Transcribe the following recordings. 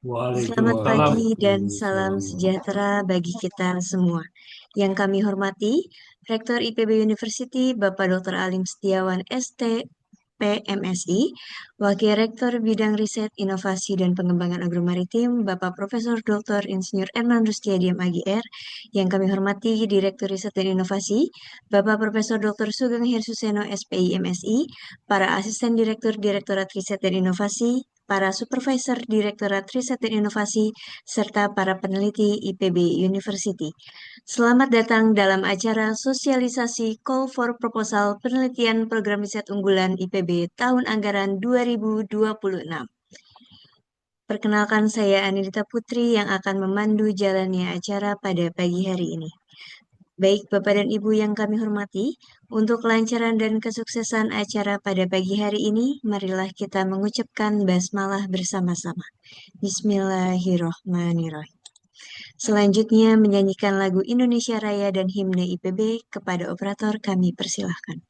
Selamat Waalaikumsalam. pagi dan salam sejahtera bagi kita semua. Yang kami hormati, Rektor IPB University, Bapak Dr. Alim Setiawan, ST, PMSI, Wakil Rektor Bidang Riset, Inovasi, dan Pengembangan Agromaritim, Bapak Profesor Dr. Insinyur Ernan Rustiadi MAGR, yang kami hormati Direktur Riset dan Inovasi, Bapak Profesor Dr. Sugeng Hersuseno SPI MSI, para Asisten Direktur Direktorat Riset dan Inovasi, para Supervisor Direktorat Riset dan Inovasi, serta para peneliti IPB University. Selamat datang dalam acara sosialisasi Call for Proposal Penelitian Program Riset Unggulan IPB tahun anggaran 2026. Perkenalkan saya Anindita Putri yang akan memandu jalannya acara pada pagi hari ini. Baik Bapak dan Ibu yang kami hormati, untuk kelancaran dan kesuksesan acara pada pagi hari ini, marilah kita mengucapkan basmalah bersama-sama. Bismillahirrohmanirrohim. Selanjutnya menyanyikan lagu Indonesia Raya dan himne IPB. Kepada operator kami persilahkan.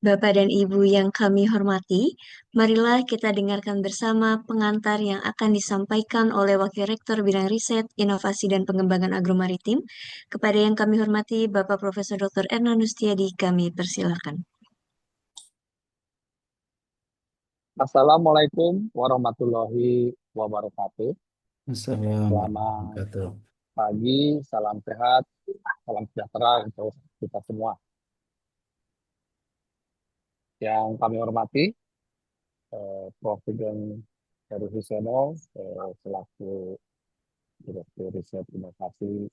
Bapak dan Ibu yang kami hormati, marilah kita dengarkan bersama pengantar yang akan disampaikan oleh Wakil Rektor Bidang Riset, Inovasi dan Pengembangan Agromaritim. Kepada yang kami hormati, Bapak Profesor Dr. Erna Nustiadi, kami persilakan. Assalamualaikum warahmatullahi wabarakatuh. Assalamualaikum Selamat warahmatullahi pagi, salam sehat, salam sejahtera untuk kita semua. Yang kami hormati, Prof. Sugeng Heru Husono, selaku Direktur Riset Inovasi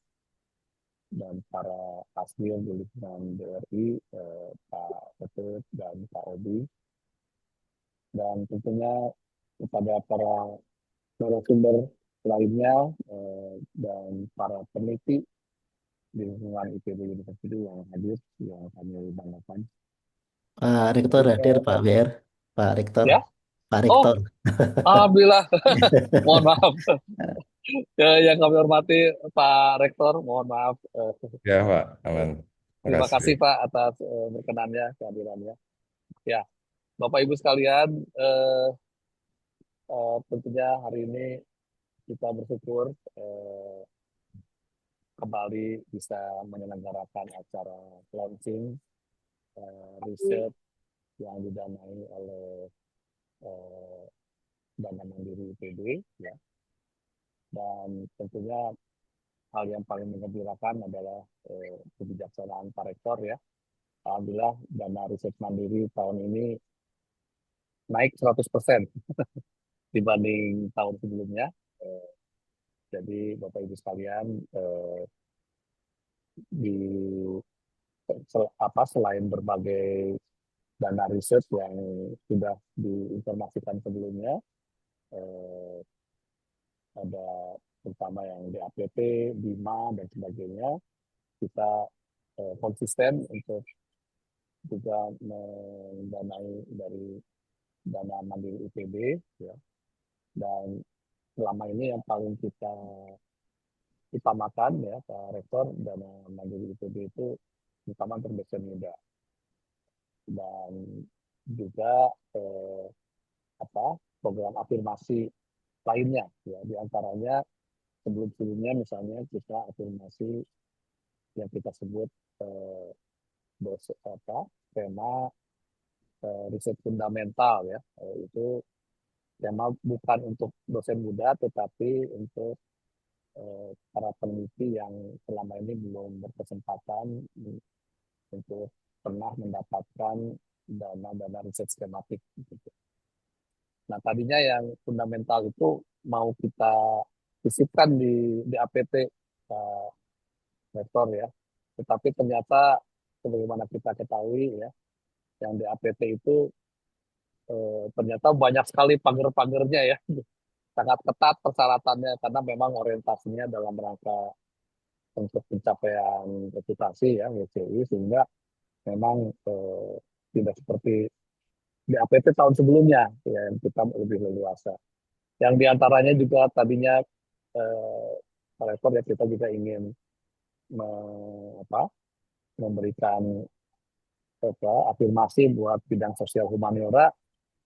dan para kasir di lingkungan BRI, Pak Ketut dan Pak Obi, dan tentunya kepada para narasumber lainnya dan para peneliti di lingkungan IPB University yang hadir, yang kami banggakan. Pak Rektor hadir, Pak BR, Pak Rektor, Ya, Pak oh, Rektor. alhamdulillah. Mohon maaf. Yang kami hormati Pak Rektor, mohon maaf. Ya, Pak. Aman. Terima Makasih. kasih Pak atas berkenannya, kehadirannya. Ya, Bapak Ibu sekalian, tentunya hari ini kita bersyukur kembali bisa menyelenggarakan acara launching riset yang didanai oleh eh, Dana Mandiri IPB, ya. Dan tentunya hal yang paling mengembirakan adalah kebijaksanaan Pak Rektor, ya. Alhamdulillah dana riset mandiri tahun ini naik 100% dibanding tahun sebelumnya. Jadi Bapak Ibu sekalian, di selain berbagai dana riset yang sudah diinformasikan sebelumnya, ada terutama yang DAPT, BIMA, dan sebagainya, kita konsisten untuk juga mendanai dari dana mandiri IPB, ya. Dan selama ini yang paling kita utamakan, ya Pak Rektor, dana mandiri IPB itu utama untuk dosen muda, dan juga program afirmasi lainnya, ya, diantaranya sebelum-sebelumnya misalnya kita afirmasi yang kita sebut tema riset fundamental, ya, itu tema bukan untuk dosen muda tetapi untuk para peneliti yang selama ini belum berkesempatan untuk pernah mendapatkan dana riset skematik, gitu. Nah, tadinya yang fundamental itu mau kita sisipkan di APT, Pak Rektor, ya. Tetapi ternyata sebagaimana kita ketahui, ya, yang di APT itu ternyata banyak sekali pagar-pagarnya, ya. Sangat ketat persyaratannya karena memang orientasinya dalam rangka untuk pencapaian reputasi, ya, WCI, sehingga memang tidak seperti di APT tahun sebelumnya, ya, yang kita lebih leluasa. Yang diantaranya juga tadinya eh, Pak Rektor, ya, kita juga ingin memberikan afirmasi buat bidang sosial humaniora,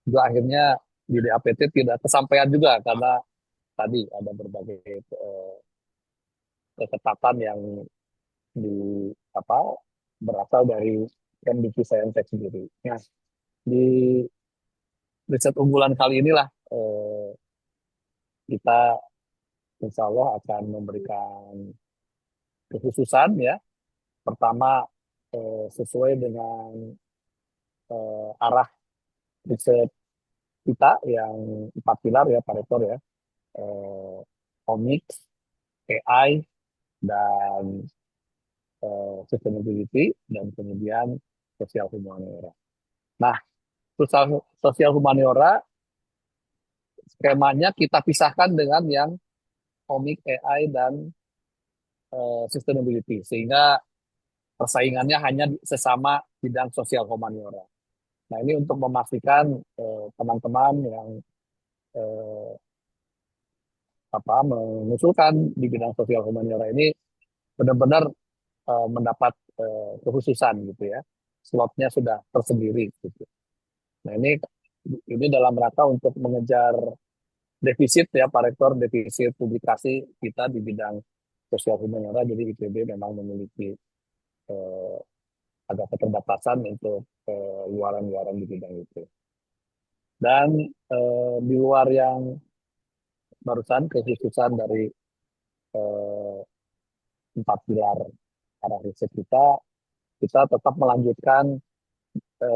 juga akhirnya di DAPT tidak kesampaian juga karena tadi ada berbagai ketatan yang di berasal dari MDQ Saintek sendiri. Nah, di riset unggulan kali inilah kita insya Allah akan memberikan kekhususan, ya. Pertama, sesuai dengan arah riset kita yang 4 pilar, ya Pak Rektor, ya. Omics, AI, dan sustainability, dan kemudian sosial humaniora. Nah, sosial humaniora skemanya kita pisahkan dengan yang Omics, AI, dan sustainability, sehingga persaingannya hanya sesama bidang sosial humaniora. Nah, ini untuk memastikan teman-teman yang mengusulkan di bidang sosial humaniora ini benar-benar mendapat kekhususan, gitu, ya, slotnya sudah tersendiri gitu. Nah ini dalam rangka untuk mengejar defisit ya Pak Rektor, defisit publikasi kita di bidang sosial humaniora. Jadi IPB memang memiliki eh, ada keterbatasan untuk luaran-luaran di bidang itu. Dan di luar yang barusan kekhususan dari eh, 4 pilar arah riset kita tetap melanjutkan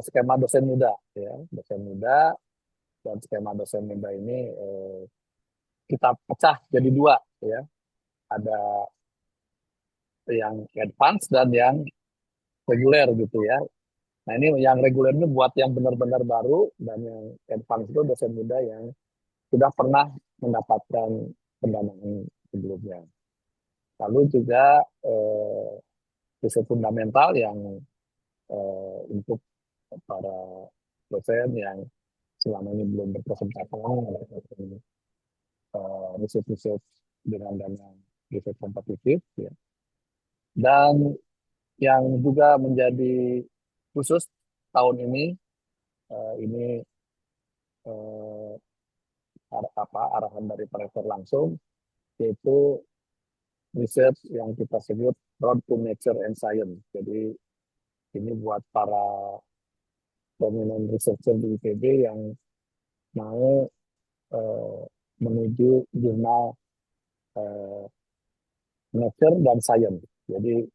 skema dosen muda, ya, dosen muda. Dan skema dosen muda ini kita pecah jadi dua, ya, ada yang advance dan yang reguler gitu ya. Nah ini yang reguler ini buat yang benar-benar baru, dan yang advance itu dosen muda yang sudah pernah mendapatkan pendanaan sebelumnya. Lalu juga riset fundamental yang untuk para dosen yang selama ini belum berkesempatan mendapatkan riset-riset dengan dana riset kompetitif, ya. Dan yang juga menjadi khusus tahun ini eh, arahan dari Pak Rektor langsung, yaitu riset yang kita sebut Road to Nature and Science. Jadi ini buat para prominent researcher di IPB yang mau eh, menuju jurnal eh, Nature dan Science. Jadi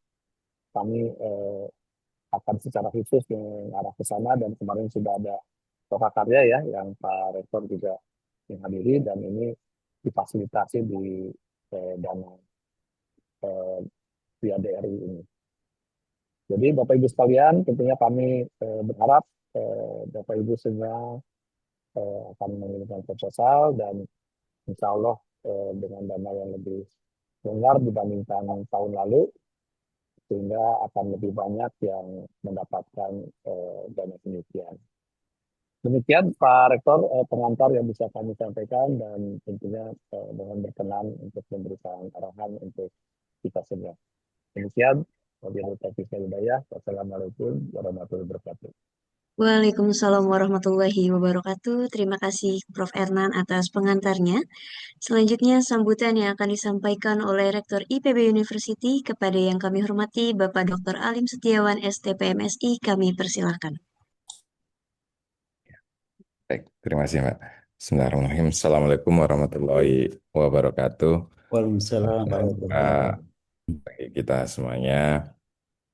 kami akan secara khusus mengarah ke sana, dan kemarin sudah ada Toka Karya ya yang Pak Rektor juga menghadiri, dan ini difasilitasi di dana eh, via DRI ini. Jadi Bapak Ibu sekalian, tentunya kami berharap Bapak Ibu semua akan mengirimkan proposal, dan insya Allah dengan dana yang lebih besar dibandingkan tahun lalu, sehingga akan lebih banyak yang mendapatkan dana penelitian. Demikian Pak Rektor pengantar yang bisa kami sampaikan, dan tentunya mohon berkenan untuk memberikan arahan untuk kita semua. Demikian, wabillahi taufiq wal hidayah. Wassalamualaikum warahmatullahi wabarakatuh. Waalaikumsalam warahmatullahi wabarakatuh. Terima kasih Prof. Ernan atas pengantarnya. Selanjutnya, sambutan yang akan disampaikan oleh Rektor IPB University kepada yang kami hormati Bapak Dr. Alim Setiawan, STPMSI, kami persilahkan. Baik, terima kasih, Mbak. Bismillahirrahmanirrahim. Assalamualaikum warahmatullahi wabarakatuh. Waalaikumsalam warahmatullahi Bagi kita semuanya,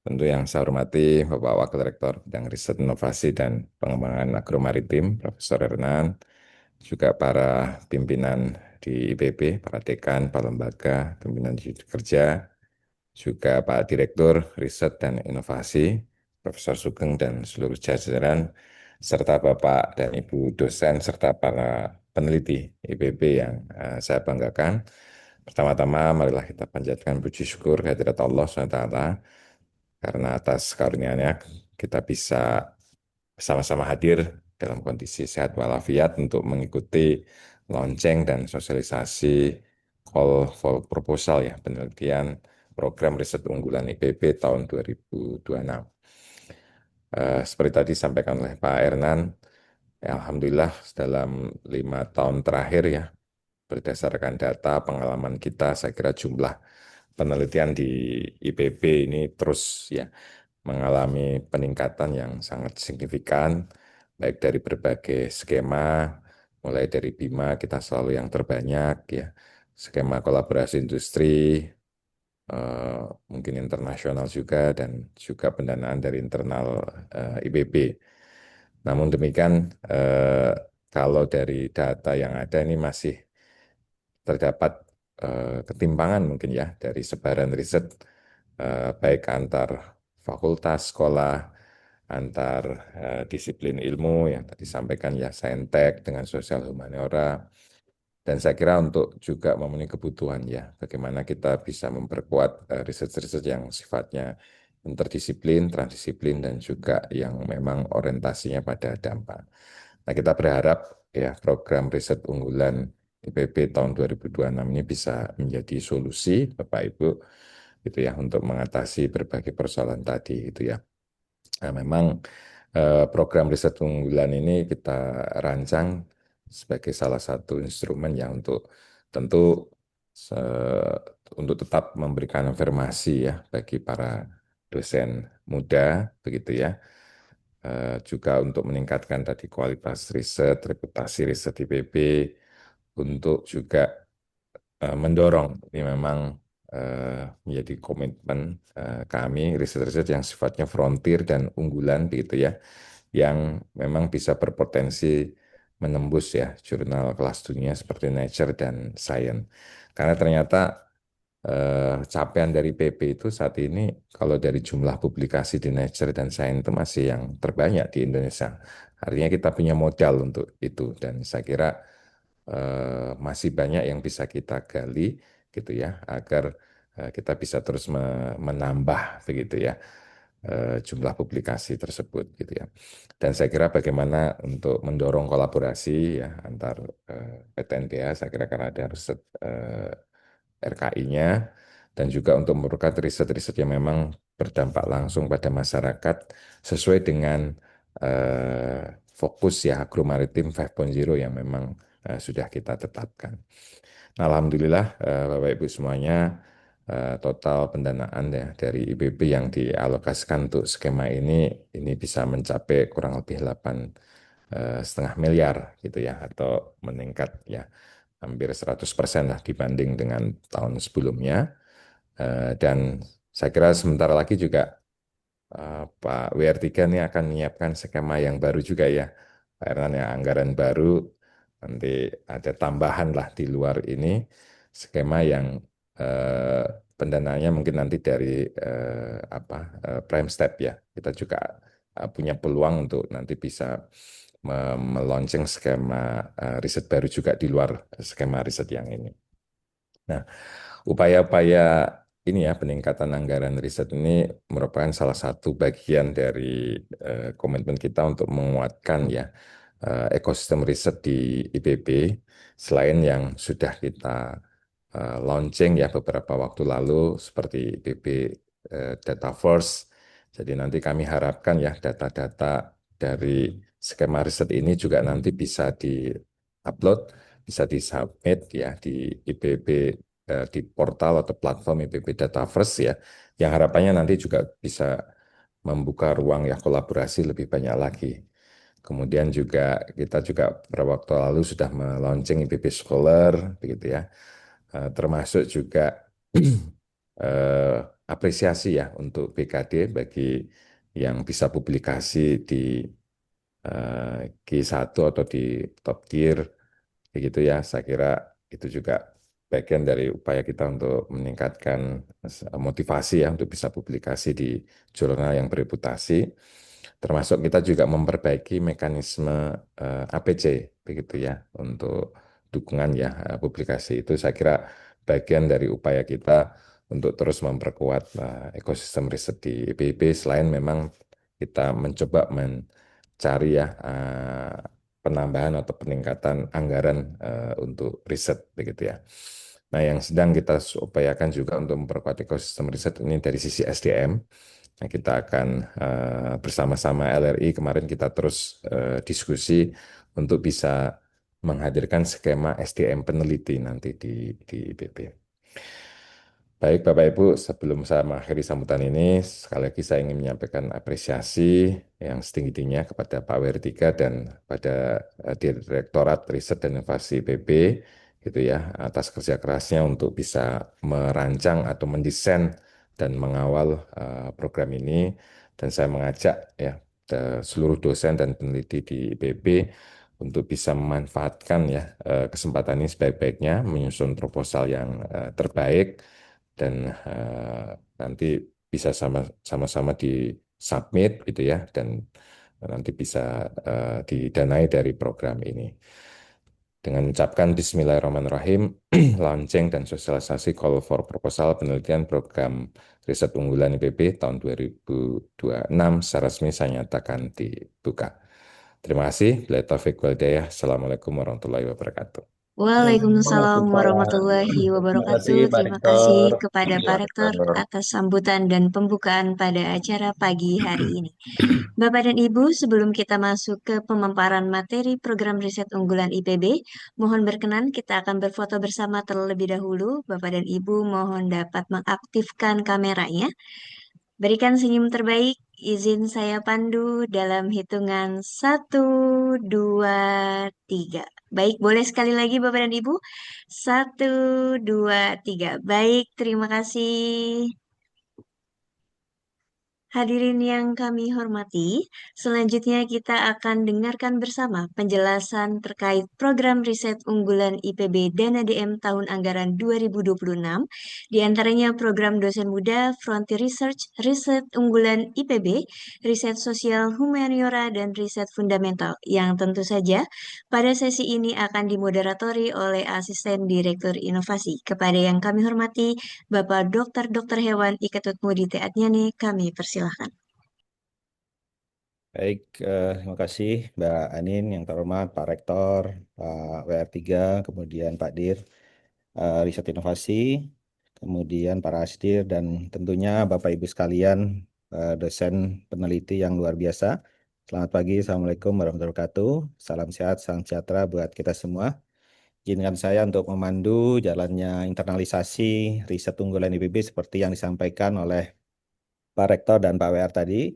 tentu yang saya hormati Bapak Wakil Rektor Bidang Riset Inovasi dan Pengembangan Agromaritim, Profesor Hernan, juga para pimpinan di IPB, para dekan, para lembaga, pimpinan di kerja, juga Pak Direktur Riset dan Inovasi, Profesor Sugeng dan seluruh jajaran, serta Bapak dan Ibu dosen, serta para peneliti IPB yang saya banggakan. Pertama-tama, marilah kita panjatkan puji syukur kehadirat Allah SWT, karena atas karunia-Nya kita bisa bersama-sama hadir dalam kondisi sehat walafiat untuk mengikuti lonceng dan sosialisasi call for proposal ya, penelitian program riset unggulan IPB tahun 2026. Seperti tadi disampaikan oleh Pak Ernan, ya, alhamdulillah dalam 5 tahun terakhir ya, berdasarkan data pengalaman kita, saya kira jumlah penelitian di IPB ini terus ya mengalami peningkatan yang sangat signifikan, baik dari berbagai skema, mulai dari BIMA kita selalu yang terbanyak ya, skema kolaborasi industri, mungkin internasional juga, dan juga pendanaan dari internal IPB. Namun demikian, kalau dari data yang ada ini masih terdapat ketimpangan mungkin ya dari sebaran riset, baik antar fakultas, sekolah, antar disiplin ilmu yang tadi disampaikan ya, saintek dengan sosial humaniora. Dan saya kira untuk juga memenuhi kebutuhan ya, bagaimana kita bisa memperkuat riset-riset yang sifatnya interdisiplin, transdisiplin, dan juga yang memang orientasinya pada dampak. Nah, kita berharap ya program riset unggulan IPB tahun 2026 ini bisa menjadi solusi Bapak Ibu gitu ya, untuk mengatasi berbagai persoalan tadi itu ya. Nah, memang program riset unggulan ini kita rancang sebagai salah satu instrumen yang untuk tentu untuk tetap memberikan informasi ya bagi para dosen muda begitu ya. Juga untuk meningkatkan tadi kualitas riset, reputasi riset IPB, untuk juga mendorong ini memang menjadi komitmen kami riset-riset yang sifatnya frontier dan unggulan begitu ya, yang memang bisa berpotensi menembus ya jurnal kelas dunia seperti Nature dan Science. Karena ternyata capaian dari PP itu saat ini kalau dari jumlah publikasi di Nature dan Science itu masih yang terbanyak di Indonesia. Artinya kita punya modal untuk itu dan saya kira masih banyak yang bisa kita gali gitu ya agar kita bisa terus menambah begitu ya jumlah publikasi tersebut gitu ya. Dan saya kira bagaimana untuk mendorong kolaborasi ya antar PTNBH, saya kira karena ada riset RKI-nya dan juga untuk memerlukan riset-riset yang memang berdampak langsung pada masyarakat sesuai dengan fokus ya agromaritim 5.0 yang memang sudah kita tetapkan. Nah, Alhamdulillah Bapak Ibu semuanya total pendanaan ya dari IPB yang dialokasikan untuk skema ini bisa mencapai kurang lebih 8,5 miliar gitu ya atau meningkat ya hampir 100% lah dibanding dengan tahun sebelumnya. Dan saya kira sebentar lagi juga Pak WR3 ini akan menyiapkan skema yang baru juga ya. Pak Ernan ya, anggaran baru, nanti ada tambahan lah di luar ini, skema yang eh, pendanaannya mungkin nanti dari prime step ya. Kita juga punya peluang untuk nanti bisa melunceng skema riset baru juga di luar skema riset yang ini. Nah, upaya-upaya ini ya peningkatan anggaran riset ini merupakan salah satu bagian dari komitmen kita untuk menguatkan ya ekosistem riset di IPB selain yang sudah kita launching ya beberapa waktu lalu seperti IPB Dataverse. Jadi nanti kami harapkan ya data-data dari skema riset ini juga nanti bisa di-upload, bisa di-submit ya di IPB di portal atau platform IPB Dataverse ya, yang harapannya nanti juga bisa membuka ruang ya kolaborasi lebih banyak lagi. Kemudian juga kita juga beberapa waktu lalu sudah melaunching IPB Scholar, begitu ya, termasuk juga apresiasi ya untuk BKD bagi yang bisa publikasi di Q1 atau di top tier begitu ya. Saya kira itu juga bagian dari upaya kita untuk meningkatkan motivasi ya untuk bisa publikasi di jurnal yang bereputasi. Termasuk kita juga memperbaiki mekanisme APC begitu ya untuk dukungan ya publikasi itu saya kira bagian dari upaya kita untuk terus memperkuat ekosistem riset di IPB selain memang kita mencoba mencari ya penambahan atau peningkatan anggaran untuk riset begitu ya. Nah, yang sedang kita upayakan juga untuk memperkuat ekosistem riset ini dari sisi SDM. Nah, kita akan bersama-sama LRI kemarin kita terus diskusi untuk bisa menghadirkan skema SDM peneliti nanti di IPB. Baik, Bapak Ibu, sebelum saya mengakhiri sambutan ini, sekali lagi saya ingin menyampaikan apresiasi yang setinggi-tingginya kepada Pak WR3 dan pada Direktorat Riset dan Inovasi IPB, gitu ya, atas kerja kerasnya untuk bisa merancang atau mendesain dan mengawal program ini. Dan saya mengajak ya seluruh dosen dan peneliti di IPB untuk bisa memanfaatkan ya kesempatan ini sebaik-baiknya, menyusun proposal yang terbaik dan nanti bisa sama-sama di submit gitu ya dan nanti bisa didanai dari program ini. Dengan mengucapkan Bismillahirrahmanirrahim, launching dan sosialisasi call for proposal penelitian program riset unggulan IPB tahun 2026 secara resmi saya nyatakan dibuka. Terima kasih. Bila taufiq wal hidayah. Assalamualaikum warahmatullahi wabarakatuh. Waalaikumsalam Waalaikumsalam. warahmatullahi Terima kasih, wabarakatuh. Pak Terima kasih Rektor. kepada Pak Rektor atas sambutan dan pembukaan pada acara pagi hari ini. Bapak dan Ibu, sebelum kita masuk ke pemaparan materi program riset unggulan IPB, mohon berkenan kita akan berfoto bersama terlebih dahulu. Bapak dan Ibu mohon dapat mengaktifkan kameranya. Berikan senyum terbaik. Izin saya pandu dalam hitungan satu, 2, 3. Baik, boleh sekali lagi Bapak dan Ibu. Satu, 2, 3. Baik, terima kasih. Hadirin yang kami hormati, selanjutnya kita akan dengarkan bersama penjelasan terkait program riset unggulan IPB Dana DM tahun anggaran 2026, di antaranya program dosen muda, Frontier Research, riset unggulan IPB, riset sosial humaniora, dan riset fundamental, yang tentu saja pada sesi ini akan dimoderatori oleh Asisten Direktur Inovasi. Kepada yang kami hormati, Bapak Dr. Hewan Iketut Mudi Teatnyani, kami persilahkan. Baik, terima kasih Mbak Anin yang terhormat, Pak Rektor, Pak WR3, kemudian Pak Dir, Riset Inovasi, kemudian para asdir, dan tentunya Bapak Ibu sekalian, dosen peneliti yang luar biasa. Selamat pagi, Assalamualaikum warahmatullahi wabarakatuh. Salam sehat, salam sejahtera buat kita semua. Izinkan saya untuk memandu jalannya internalisasi riset unggulan IPB seperti yang disampaikan oleh Pak Rektor dan Pak WR tadi.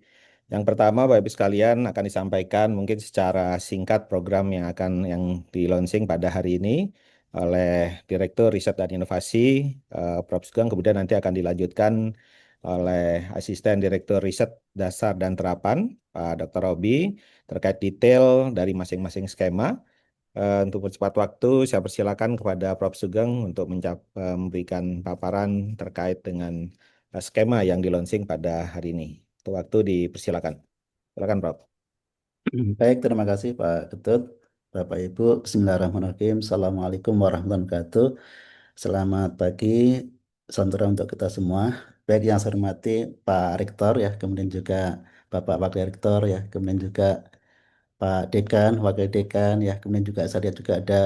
Yang pertama, Bapak Ibu sekalian akan disampaikan mungkin secara singkat program yang di launching pada hari ini oleh Direktur Riset dan Inovasi, Prof. Sugeng. Kemudian nanti akan dilanjutkan oleh Asisten Direktur Riset Dasar dan Terapan, Pak Dr. Robi, terkait detail dari masing-masing skema. Untuk mempercepat waktu, saya persilakan kepada Prof. Sugeng untuk memberikan paparan terkait dengan skema yang di launching pada hari ini. Untuk waktu dipersilakan. Silakan, Prof. Baik, terima kasih Pak Ketut. Bapak Ibu, Bismillahirrahmanirrahim. Assalamualaikum warahmatullahi wabarakatuh. Selamat pagi, salam sejahtera untuk kita semua. Baik yang saya hormati Pak Rektor ya, kemudian juga Bapak Wakil Rektor ya, kemudian juga Pak Dekan, Wakil Dekan ya, kemudian juga saya lihat juga ada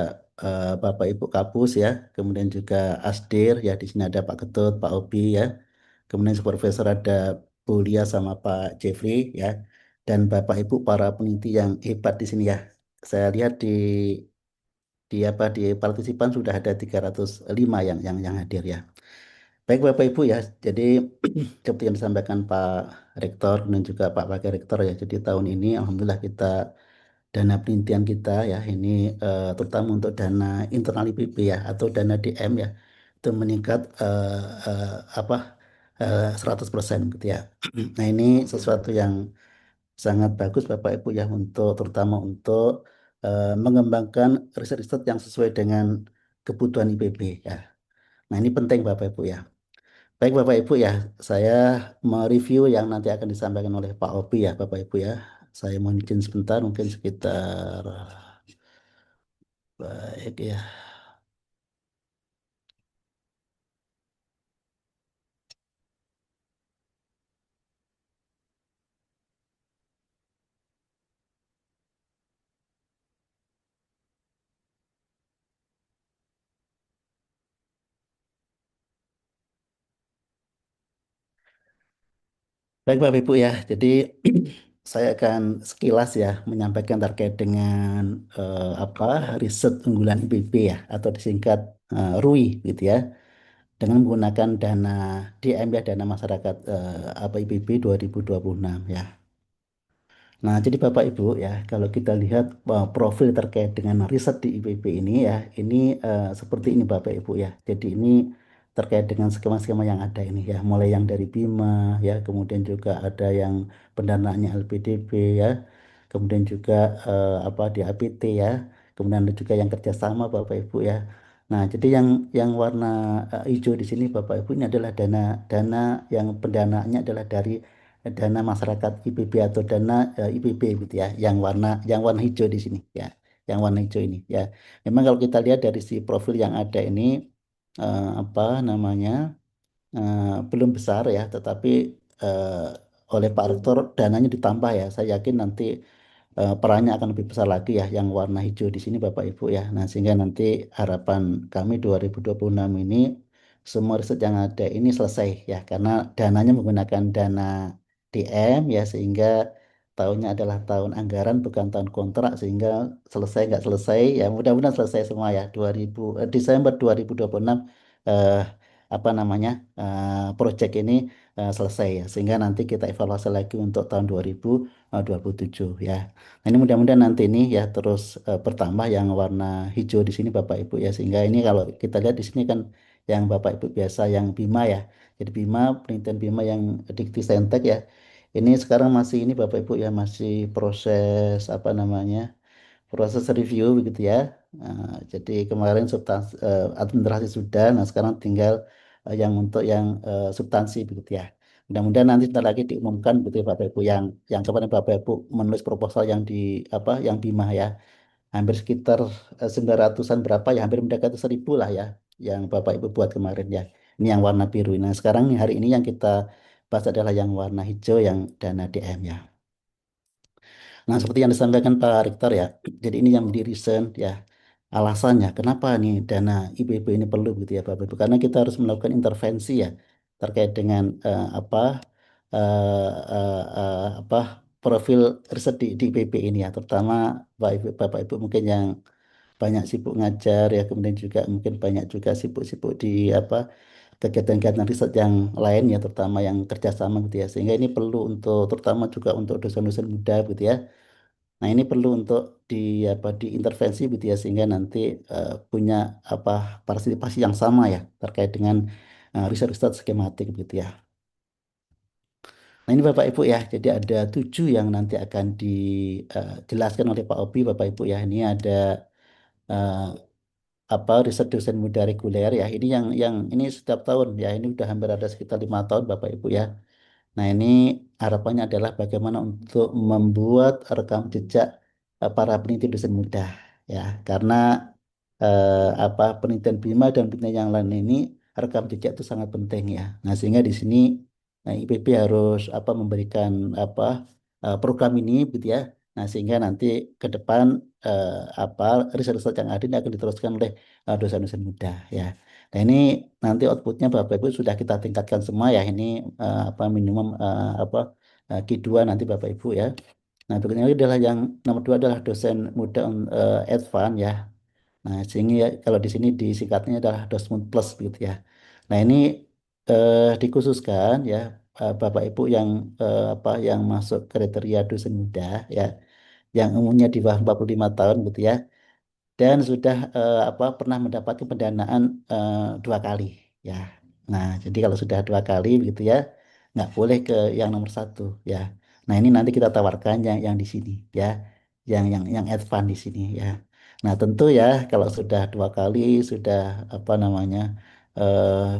Bapak Ibu Kapus ya, kemudian juga Asdir ya, di sini ada Pak Ketut, Pak Obi ya, kemudian supervisor ada Bu Lia sama Pak Jeffrey ya, dan Bapak Ibu para peneliti yang hebat di sini ya. Saya lihat di partisipan sudah ada 305 yang hadir ya. Baik Bapak Ibu ya, jadi seperti yang disampaikan Pak Rektor dan juga Pak Wakil Rektor ya, jadi tahun ini Alhamdulillah kita dana penelitian kita ya ini terutama untuk dana internal IPB ya atau dana DM ya itu meningkat eh, apa 100% gitu ya. Nah ini sesuatu yang sangat bagus Bapak Ibu ya untuk terutama untuk mengembangkan riset-riset yang sesuai dengan kebutuhan IPB ya. Nah ini penting Bapak Ibu ya. Baik Bapak Ibu ya, saya mereview yang nanti akan disampaikan oleh Pak Obi ya Bapak Ibu ya. Saya mohon izin sebentar mungkin sekitar baik ya. Baik Bapak Ibu ya, jadi saya akan sekilas ya menyampaikan terkait dengan apa riset unggulan IPB ya atau disingkat RUI gitu ya dengan menggunakan dana DM ya dana masyarakat apa IPB 2026 ya. Nah, jadi Bapak Ibu ya, kalau kita lihat profil terkait dengan riset di IPB ini ya, ini seperti ini Bapak Ibu ya. Jadi ini terkait dengan skema-skema yang ada ini ya, mulai yang dari Bima ya, kemudian juga ada yang pendanaannya LPDB ya, kemudian juga apa di APT ya, kemudian ada juga yang kerjasama Bapak Ibu ya. Nah, jadi yang warna hijau di sini Bapak Ibu ini adalah dana dana yang pendanaannya adalah dari dana masyarakat IPB atau dana IPB gitu ya yang warna hijau di sini ya yang warna hijau ini ya memang kalau kita lihat dari si profil yang ada ini apa namanya belum besar ya tetapi oleh Pak Rektor dananya ditambah ya saya yakin nanti perannya akan lebih besar lagi ya yang warna hijau di sini Bapak Ibu ya. Nah, sehingga nanti harapan kami 2026 ini semua riset yang ada ini selesai ya karena dananya menggunakan dana DM ya sehingga tahunnya adalah tahun anggaran bukan tahun kontrak sehingga selesai nggak selesai ya mudah-mudahan selesai semua ya Desember 2026 eh, apa namanya proyek ini selesai ya sehingga nanti kita evaluasi lagi untuk tahun 2027 ya. Nah, ini mudah-mudahan nanti ini ya terus bertambah yang warna hijau di sini Bapak Ibu ya sehingga ini kalau kita lihat di sini kan yang Bapak Ibu biasa yang Bima ya. Jadi Bima penelitian Bima yang Dikti Saintek ya. Ini sekarang masih ini Bapak Ibu ya masih proses apa namanya? Proses review begitu ya. Jadi kemarin administrasi sudah, nah sekarang tinggal yang untuk yang substansi begitu ya. Mudah-mudahan nanti sebentar lagi diumumkan begitu ya Bapak Ibu yang kemarin Bapak Ibu menulis proposal yang di apa yang Bima ya. Hampir sekitar 900-an berapa ya, hampir mendekati 1.000 lah ya yang Bapak Ibu buat kemarin ya. Ini yang warna biru. Nah, sekarang nih, hari ini yang kita bahas adalah yang warna hijau yang dana DM ya. Nah, seperti yang disampaikan Pak Rektor ya, jadi ini yang menjadi reason ya, alasannya kenapa nih dana IPB ini perlu gitu ya Bapak Ibu, karena kita harus melakukan intervensi ya terkait dengan apa profil riset di IPB ini ya, terutama Bapak Ibu mungkin yang banyak sibuk ngajar ya, kemudian juga mungkin banyak juga sibuk-sibuk di apa kegiatan-kegiatan riset yang lain ya, terutama yang kerjasama gitu ya, sehingga ini perlu untuk terutama juga untuk dosen-dosen muda gitu ya. Nah, ini perlu untuk di apa diintervensi gitu ya sehingga nanti punya apa partisipasi yang sama ya terkait dengan riset-riset skematik gitu ya. Nah, ini Bapak Ibu ya. Jadi ada 7 yang nanti akan dijelaskan oleh Pak Obi Bapak Ibu ya. Ini ada eh, apa riset dosen muda reguler ya. Ini yang ini setiap tahun ya. Ini udah hampir ada sekitar 5 tahun Bapak Ibu ya. Nah, ini harapannya adalah bagaimana untuk membuat rekam jejak para peneliti dosen muda ya, karena apa penelitian Bima dan penelitian yang lain ini rekam jejak itu sangat penting ya. Nah, sehingga di sini IPB harus apa memberikan apa program ini gitu ya. Nah, sehingga nanti ke depan eh, apa riset-riset yang ada ini akan diteruskan oleh dosen-dosen muda ya. Nah, ini nanti outputnya Bapak Ibu sudah kita tingkatkan semua ya. Ini apa minimum apa Q2 nanti Bapak Ibu ya. Nah, berikutnya lagi adalah yang nomor 2 adalah dosen muda advance ya. Nah, sehingga ya, kalau di sini disingkatnya adalah Dosmund Plus gitu ya. Nah, ini dikhususkan ya Bapak Ibu yang apa yang masuk kriteria dosen muda ya, yang umurnya di bawah 45 tahun gitu ya dan sudah apa pernah mendapatkan pendanaan 2 kali ya. Nah, jadi kalau sudah 2 kali begitu ya, nggak boleh ke yang nomor satu ya. Nah, ini nanti kita tawarkan yang di sini ya, yang advance di sini ya. Nah, tentu ya kalau sudah 2 kali sudah apa namanya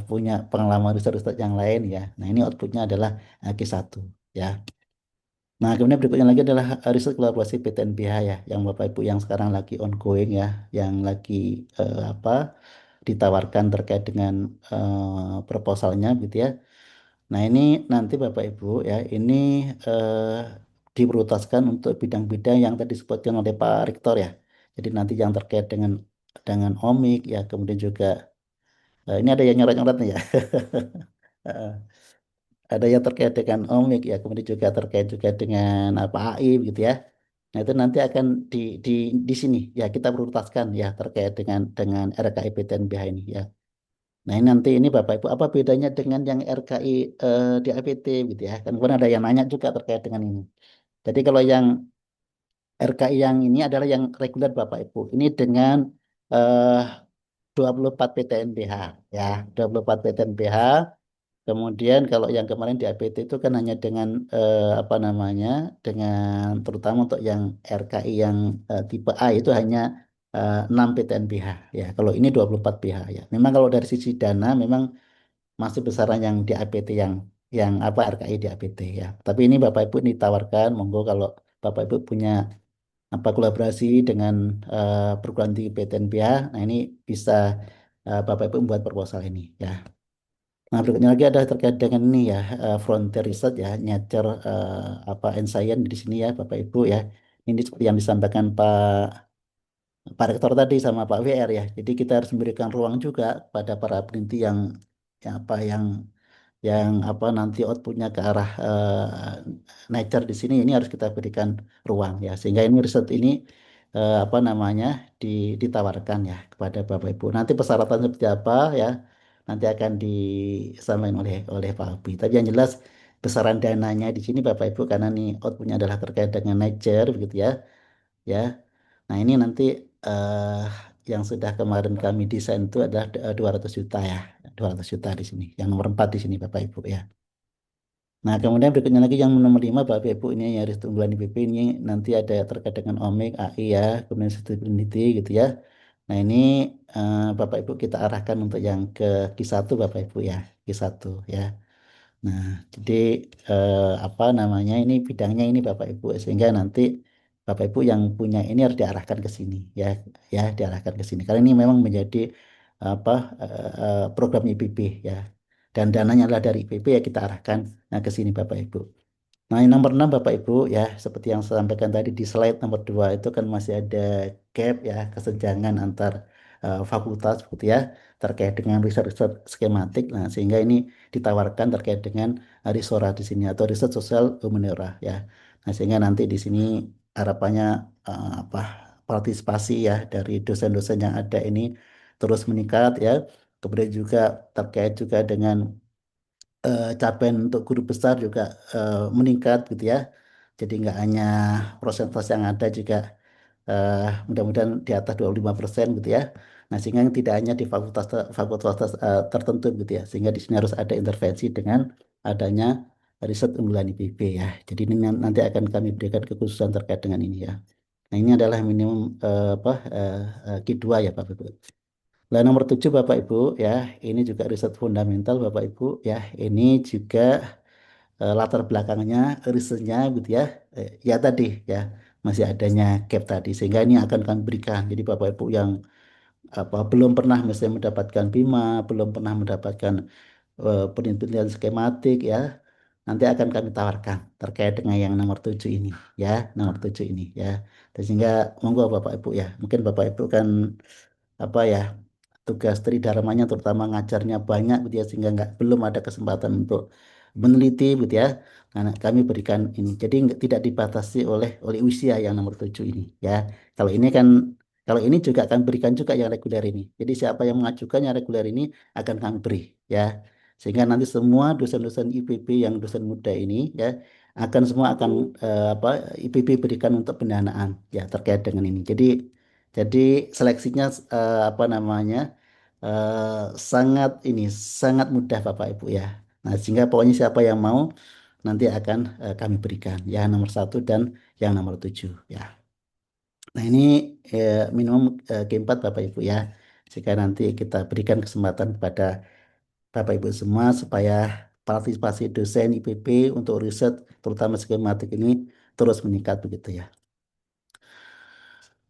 punya pengalaman riset-riset yang lain ya. Nah, ini outputnya adalah Q1 ya. Nah, kemudian berikutnya lagi adalah riset kolaborasi PTNBH ya, yang Bapak Ibu yang sekarang lagi ongoing ya, yang lagi apa ditawarkan terkait dengan proposalnya gitu ya. Nah, ini nanti Bapak Ibu ya, ini diprioritaskan untuk bidang-bidang yang tadi disebutkan oleh Pak Rektor ya. Jadi nanti yang terkait dengan omik ya, kemudian juga ini ada yang nyoret-nyoret nih ya. Ada yang terkait dengan omik ya, kemudian juga terkait juga dengan apa AI gitu ya. Nah, itu nanti akan di di sini ya kita prioritaskan ya terkait dengan RKI PTNBH ini ya. Nah, ini nanti ini Bapak Ibu apa bedanya dengan yang RKI di APT gitu ya. Kan kemudian ada yang nanya juga terkait dengan ini. Jadi kalau yang RKI yang ini adalah yang reguler Bapak Ibu. Ini dengan eh 24 PTNBH ya, 24 PTNBH. Kemudian kalau yang kemarin di APT itu kan hanya dengan apa namanya, dengan terutama untuk yang RKI yang tipe A itu hanya 6 PTNBH ya. Kalau ini 24 PH ya. Memang kalau dari sisi dana memang masih besaran yang di APT yang apa RKI di APT ya. Tapi ini Bapak Ibu ditawarkan monggo kalau Bapak Ibu punya apa kolaborasi dengan perguruan tinggi PTNBH, nah ini bisa Bapak Ibu membuat proposal ini ya. Nah, berikutnya lagi ada terkait dengan ini ya, frontier research ya, nature apa and science di sini ya, Bapak Ibu ya. ini seperti yang disampaikan Pak Rektor tadi sama Pak WR ya. Jadi kita harus memberikan ruang juga pada para peneliti yang apa yang apa nanti outputnya ke arah nature di sini ini harus kita berikan ruang ya sehingga ini riset ini apa namanya ditawarkan ya kepada Bapak Ibu. Nanti persyaratan seperti apa ya nanti akan disampaikan oleh Pak Abi. Tapi yang jelas besaran dananya di sini Bapak Ibu karena nih outputnya adalah terkait dengan nature begitu ya. Nah ini nanti eh, yang sudah kemarin kami desain itu adalah 200 juta ya, 200 juta di sini. Yang nomor 4 di sini Bapak Ibu ya. Nah kemudian berikutnya lagi yang nomor 5 Bapak Ibu ini yang harus unggulan IPP ini nanti ada terkait dengan OMIC, AI ya, kemudian sustainability gitu ya. Nah ini Bapak Ibu kita arahkan untuk yang ke Q1 Bapak Ibu ya, Q1 ya. Nah, jadi apa namanya ini bidangnya ini Bapak Ibu sehingga nanti Bapak Ibu yang punya ini harus diarahkan ke sini ya diarahkan ke sini karena ini memang menjadi apa program IPB ya dan dananya adalah dari IPB ya kita arahkan ke sini Bapak Ibu. Nah, yang nomor 6 Bapak Ibu ya, seperti yang saya sampaikan tadi di slide nomor 2 itu kan masih ada gap ya, kesenjangan antar fakultas gitu ya, terkait dengan riset-riset skematik. Nah, sehingga ini ditawarkan terkait dengan risora di sini atau riset sosial humaniora ya. Nah, sehingga nanti di sini harapannya apa partisipasi ya dari dosen-dosen yang ada ini terus meningkat ya. Kemudian juga terkait juga dengan capaian untuk guru besar juga meningkat gitu ya. Jadi nggak hanya prosentase yang ada juga mudah-mudahan di atas 25% gitu ya. Nah, sehingga tidak hanya di fakultas tertentu gitu ya. Sehingga di sini harus ada intervensi dengan adanya riset unggulan IPB ya. Jadi ini nanti akan kami berikan kekhususan terkait dengan ini ya. Nah, ini adalah minimum apa Q2 ya Pak Ibu. Lah nomor 7 Bapak Ibu ya, ini juga riset fundamental Bapak Ibu ya. Ini juga latar belakangnya risetnya gitu ya. Ya tadi ya masih adanya gap tadi sehingga ini akan kami berikan. Jadi Bapak Ibu yang apa belum pernah misalnya mendapatkan BIMA, belum pernah mendapatkan penelitian skematik ya. Nanti akan kami tawarkan terkait dengan yang nomor 7 ini ya, nomor 7 ini ya. Dan sehingga monggo Bapak Ibu ya. Mungkin Bapak Ibu kan apa ya tugas tridharmanya terutama ngajarnya banyak gitu ya sehingga nggak belum ada kesempatan untuk meneliti gitu ya. Nah, kami berikan ini. Jadi tidak dibatasi oleh usia yang nomor 7 ini ya. Kalau ini kan kalau ini juga akan berikan juga yang reguler ini. Jadi siapa yang mengajukan yang reguler ini akan kami beri ya. Sehingga nanti semua dosen-dosen IPB yang dosen muda ini ya akan apa IPB berikan untuk pendanaan ya terkait dengan ini. Jadi seleksinya apa namanya sangat ini sangat mudah Bapak Ibu ya. Nah sehingga pokoknya siapa yang mau nanti akan kami berikan yang nomor 1 dan yang nomor 7 ya. Nah ini minimum G4 Bapak Ibu ya. Jika nanti kita berikan kesempatan kepada Bapak Ibu semua supaya partisipasi dosen IPB untuk riset terutama skematik ini terus meningkat begitu ya.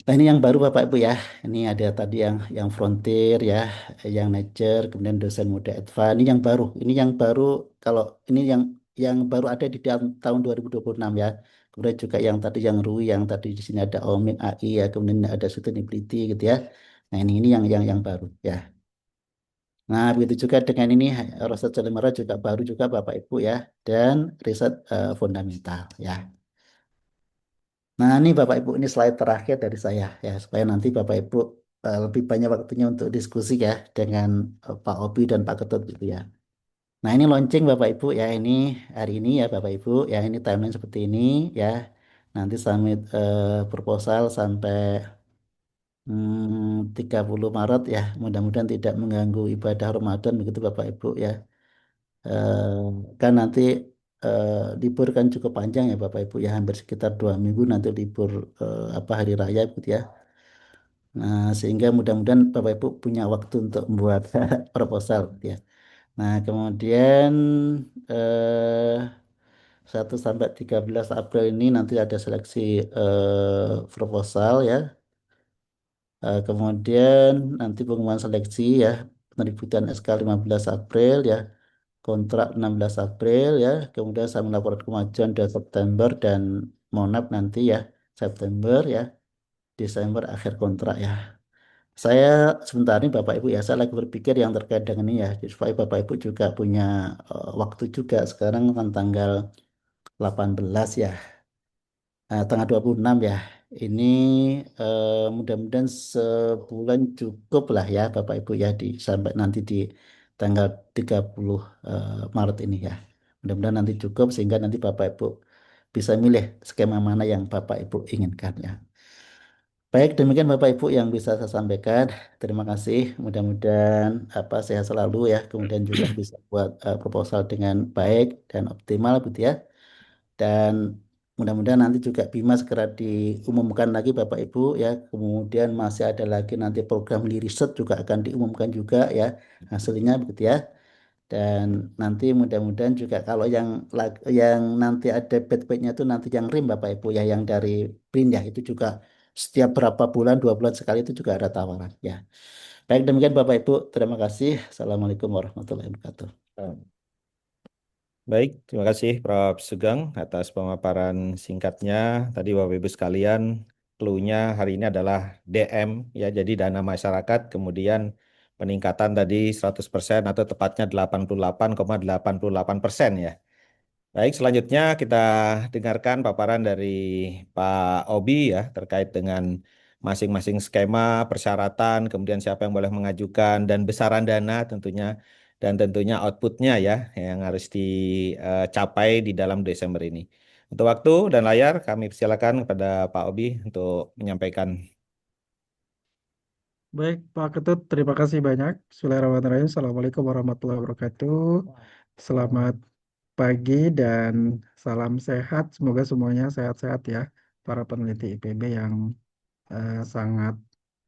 Nah, ini yang baru Bapak Ibu ya. Ini ada tadi yang frontier ya, yang nature, kemudian dosen muda advance. Ini yang baru. Ini yang baru kalau ini yang baru ada di tahun 2026 ya. Kemudian juga yang tadi yang RUI, yang tadi di sini ada OMIC AI ya, kemudian ada sustainability gitu ya. Nah, ini yang baru ya. Nah, begitu juga dengan ini Rosa Celimara juga baru juga Bapak Ibu ya dan riset fundamental ya. Nah, ini Bapak Ibu ini slide terakhir dari saya ya supaya nanti Bapak Ibu lebih banyak waktunya untuk diskusi ya dengan Pak Obi dan Pak Ketut gitu ya. Nah, ini launching Bapak Ibu ya ini hari ini ya Bapak Ibu ya ini timeline seperti ini ya. Nanti submit proposal sampai 30 Maret ya. Mudah-mudahan tidak mengganggu ibadah Ramadan begitu Bapak Ibu ya. Eh, kan nanti eh, libur kan cukup panjang ya Bapak Ibu ya hampir sekitar 2 minggu nanti libur apa hari raya gitu ya. Nah sehingga mudah-mudahan Bapak Ibu punya waktu untuk membuat proposal gitu ya. Nah kemudian eh, 1 sampai 13 April ini nanti ada seleksi proposal ya. Kemudian nanti pengumuman seleksi ya penerbitan SK 15 April ya kontrak 16 April ya. Kemudian saya melaporkan kemajuan 2 September dan Monap nanti ya September ya, Desember akhir kontrak ya. Saya sebentar ini Bapak Ibu ya, saya lagi berpikir yang terkait dengan ini ya, supaya Bapak Ibu juga punya waktu juga. Sekarang kan tanggal 18 ya, tanggal 26 ya. Ini mudah-mudahan sebulan cukup lah ya Bapak Ibu ya, sampai nanti di tanggal 30 Maret ini ya. Mudah-mudahan nanti cukup sehingga nanti Bapak Ibu bisa milih skema mana yang Bapak Ibu inginkan ya. Baik, demikian Bapak Ibu yang bisa saya sampaikan. Terima kasih. Mudah-mudahan sehat selalu ya. Kemudian juga bisa buat proposal dengan baik dan optimal gitu ya. Dan mudah-mudahan nanti juga Bima segera diumumkan lagi Bapak Ibu ya. Kemudian masih ada lagi nanti program riset juga akan diumumkan juga ya hasilnya begitu ya. Dan nanti mudah-mudahan juga kalau yang nanti ada bednya itu nanti yang RIM Bapak Ibu ya, yang dari BRIN ya, itu juga setiap berapa bulan, 2 bulan sekali itu juga ada tawaran ya. Baik, demikian Bapak Ibu, terima kasih. Assalamualaikum warahmatullahi wabarakatuh. Baik, terima kasih Prof. Sugeng atas pemaparan singkatnya. Tadi Bapak Ibu sekalian, clue-nya hari ini adalah DM ya, jadi dana masyarakat, kemudian peningkatan tadi 100% atau tepatnya 88,88% ya. Baik, selanjutnya kita dengarkan paparan dari Pak Obi ya terkait dengan masing-masing skema, persyaratan, kemudian siapa yang boleh mengajukan dan besaran dana tentunya dan tentunya outputnya ya yang harus dicapai di dalam Desember ini. Untuk waktu dan layar kami persilakan kepada Pak Obi untuk menyampaikan. Baik, Pak Ketut, terima kasih banyak. Bismillahirrahmanirrahim. Assalamualaikum warahmatullahi wabarakatuh. Selamat pagi dan salam sehat. Semoga semuanya sehat-sehat ya, para peneliti IPB yang sangat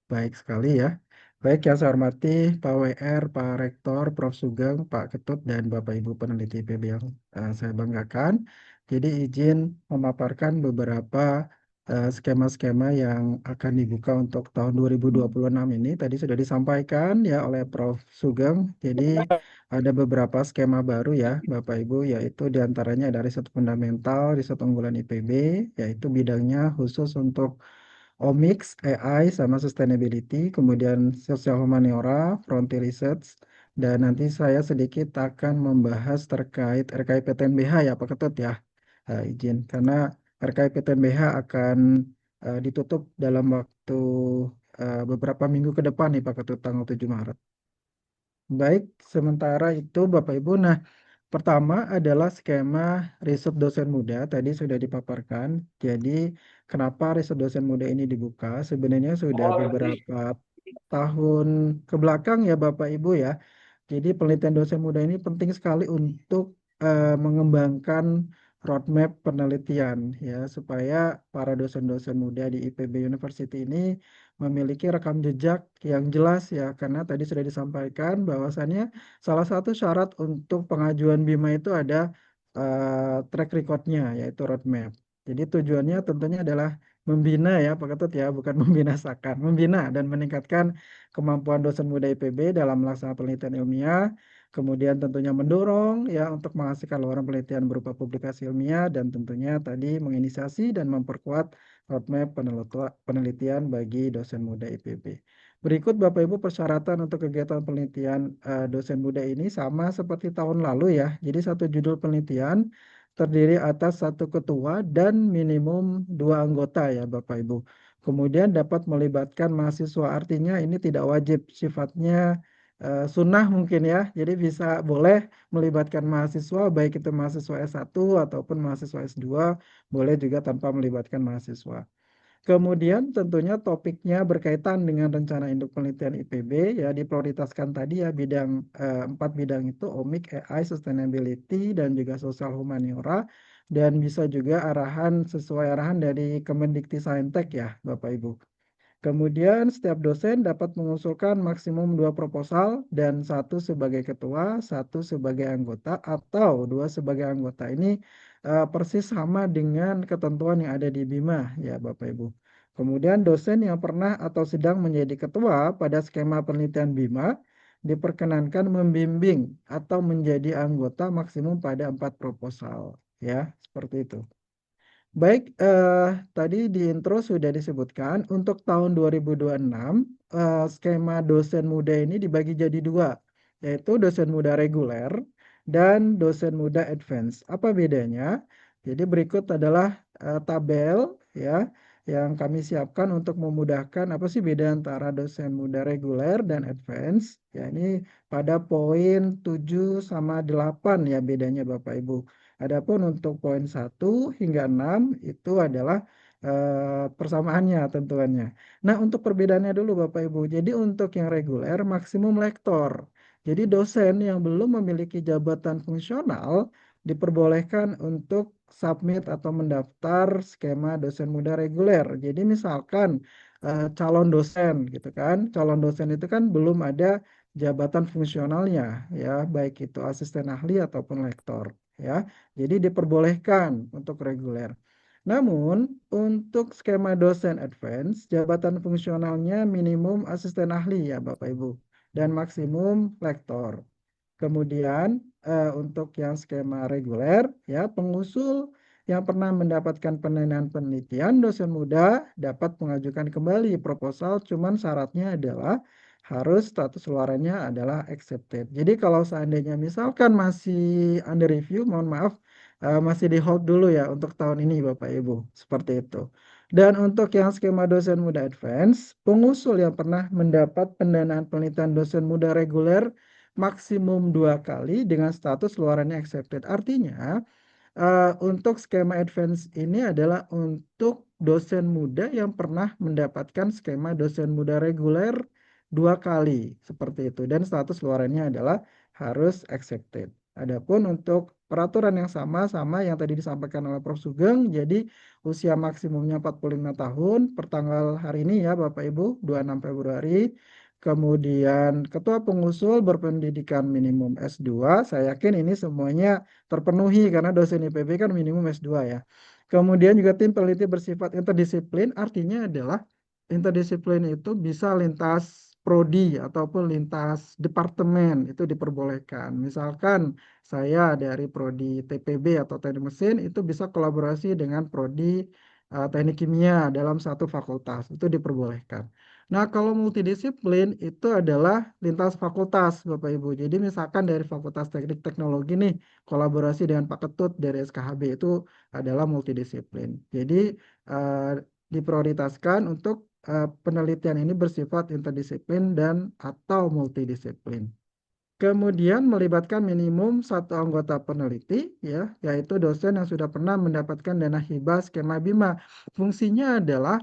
baik sekali ya. Baik yang saya hormati Pak WR, Pak Rektor, Prof. Sugeng, Pak Ketut, dan Bapak Ibu peneliti IPB yang saya banggakan. Jadi izin memaparkan beberapa skema-skema yang akan dibuka untuk tahun 2026 ini. Tadi sudah disampaikan ya oleh Prof. Sugeng. Jadi ada beberapa skema baru ya Bapak Ibu, yaitu diantaranya ada riset fundamental, riset unggulan IPB, yaitu bidangnya khusus untuk Omics, AI, sama sustainability, kemudian social humaniora, frontier research, dan nanti saya sedikit akan membahas terkait RKIPTNBH ya Pak Ketut ya. Izin, karena RKIPTNBH akan ditutup dalam waktu beberapa minggu ke depan nih Pak Ketut, tanggal 7 Maret. Baik, sementara itu Bapak Ibu, nah pertama adalah skema riset dosen muda, tadi sudah dipaparkan. Jadi kenapa riset dosen muda ini dibuka? Sebenarnya sudah beberapa tahun ke belakang ya Bapak Ibu ya. Jadi penelitian dosen muda ini penting sekali untuk mengembangkan roadmap penelitian ya, supaya para dosen-dosen muda di IPB University ini memiliki rekam jejak yang jelas ya, karena tadi sudah disampaikan bahwasannya salah satu syarat untuk pengajuan BIMA itu ada track record-nya, yaitu roadmap. Jadi tujuannya tentunya adalah membina ya Pak Ketut ya, bukan membinasakan, membina dan meningkatkan kemampuan dosen muda IPB dalam melaksanakan penelitian ilmiah, kemudian tentunya mendorong ya untuk menghasilkan laporan penelitian berupa publikasi ilmiah, dan tentunya tadi menginisiasi dan memperkuat roadmap penelitian bagi dosen muda IPB. Berikut Bapak Ibu persyaratan untuk kegiatan penelitian dosen muda ini sama seperti tahun lalu ya. Jadi satu judul penelitian terdiri atas satu ketua dan minimum 2 anggota ya Bapak Ibu. Kemudian dapat melibatkan mahasiswa, artinya ini tidak wajib, sifatnya sunnah mungkin ya. Jadi bisa boleh melibatkan mahasiswa, baik itu mahasiswa S1 ataupun mahasiswa S2, boleh juga tanpa melibatkan mahasiswa. Kemudian tentunya topiknya berkaitan dengan rencana induk penelitian IPB ya, diprioritaskan tadi ya bidang 4 bidang itu Omik, AI, Sustainability, dan juga Sosial Humaniora, dan bisa juga sesuai arahan dari Kemendikti-Saintek ya Bapak Ibu. Kemudian setiap dosen dapat mengusulkan maksimum 2 proposal dan 1 sebagai ketua, 1 sebagai anggota, atau 2 sebagai anggota. Ini persis sama dengan ketentuan yang ada di BIMA ya Bapak Ibu. Kemudian dosen yang pernah atau sedang menjadi ketua pada skema penelitian BIMA diperkenankan membimbing atau menjadi anggota maksimum pada 4 proposal ya, seperti itu. Baik, tadi di intro sudah disebutkan untuk tahun 2026 skema dosen muda ini dibagi jadi dua, yaitu dosen muda reguler dan dosen muda advance. Apa bedanya? Jadi berikut adalah tabel ya yang kami siapkan untuk memudahkan apa sih beda antara dosen muda reguler dan advance. Ya ini pada poin 7 sama 8 ya bedanya Bapak Ibu. Adapun untuk poin 1 hingga 6 itu adalah persamaannya tentuannya. Nah, untuk perbedaannya dulu Bapak Ibu. Jadi untuk yang reguler maksimum lektor. Jadi dosen yang belum memiliki jabatan fungsional diperbolehkan untuk submit atau mendaftar skema dosen muda reguler. Jadi misalkan calon dosen gitu kan. Calon dosen itu kan belum ada jabatan fungsionalnya ya, baik itu asisten ahli ataupun lektor ya. Jadi diperbolehkan untuk reguler. Namun, untuk skema dosen advance, jabatan fungsionalnya minimum asisten ahli ya Bapak Ibu, dan maksimum lektor. Kemudian untuk yang skema reguler, ya pengusul yang pernah mendapatkan pendanaan penelitian dosen muda dapat mengajukan kembali proposal, cuman syaratnya adalah harus status luarannya adalah accepted. Jadi kalau seandainya misalkan masih under review, mohon maaf, masih di hold dulu ya untuk tahun ini Bapak Ibu, seperti itu. Dan untuk yang skema dosen muda advance, pengusul yang pernah mendapat pendanaan penelitian dosen muda reguler maksimum 2 kali dengan status luarannya accepted. Artinya, untuk skema advance ini adalah untuk dosen muda yang pernah mendapatkan skema dosen muda reguler 2 kali, seperti itu. Dan status luarannya adalah harus accepted. Adapun untuk peraturan yang sama yang tadi disampaikan oleh Prof. Sugeng, jadi usia maksimumnya 45 tahun per tanggal hari ini ya Bapak Ibu, 26 Februari. Kemudian ketua pengusul berpendidikan minimum S2, saya yakin ini semuanya terpenuhi karena dosen IPB kan minimum S2 ya. Kemudian juga tim peneliti bersifat interdisiplin, artinya adalah interdisiplin itu bisa lintas prodi ataupun lintas departemen, itu diperbolehkan. Misalkan saya dari prodi TPB atau teknik mesin itu bisa kolaborasi dengan prodi teknik kimia dalam satu fakultas, itu diperbolehkan. Nah, kalau multidisiplin itu adalah lintas fakultas, Bapak Ibu. Jadi misalkan dari Fakultas Teknik Teknologi nih, kolaborasi dengan Pak Ketut dari SKHB itu adalah multidisiplin. Jadi diprioritaskan untuk penelitian ini bersifat interdisiplin dan atau multidisiplin. Kemudian melibatkan minimum 1 anggota peneliti, ya, yaitu dosen yang sudah pernah mendapatkan dana hibah skema BIMA. Fungsinya adalah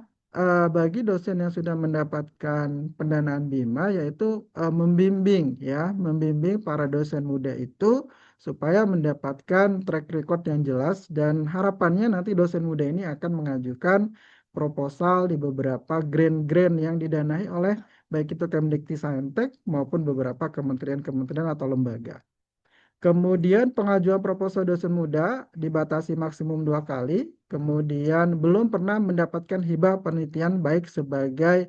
bagi dosen yang sudah mendapatkan pendanaan BIMA, yaitu membimbing, ya, membimbing para dosen muda itu supaya mendapatkan track record yang jelas dan harapannya nanti dosen muda ini akan mengajukan proposal di beberapa grant-grant yang didanai oleh baik itu Kemdikti-Saintek maupun beberapa kementerian-kementerian atau lembaga. Kemudian pengajuan proposal dosen muda dibatasi maksimum 2 kali. Kemudian belum pernah mendapatkan hibah penelitian baik sebagai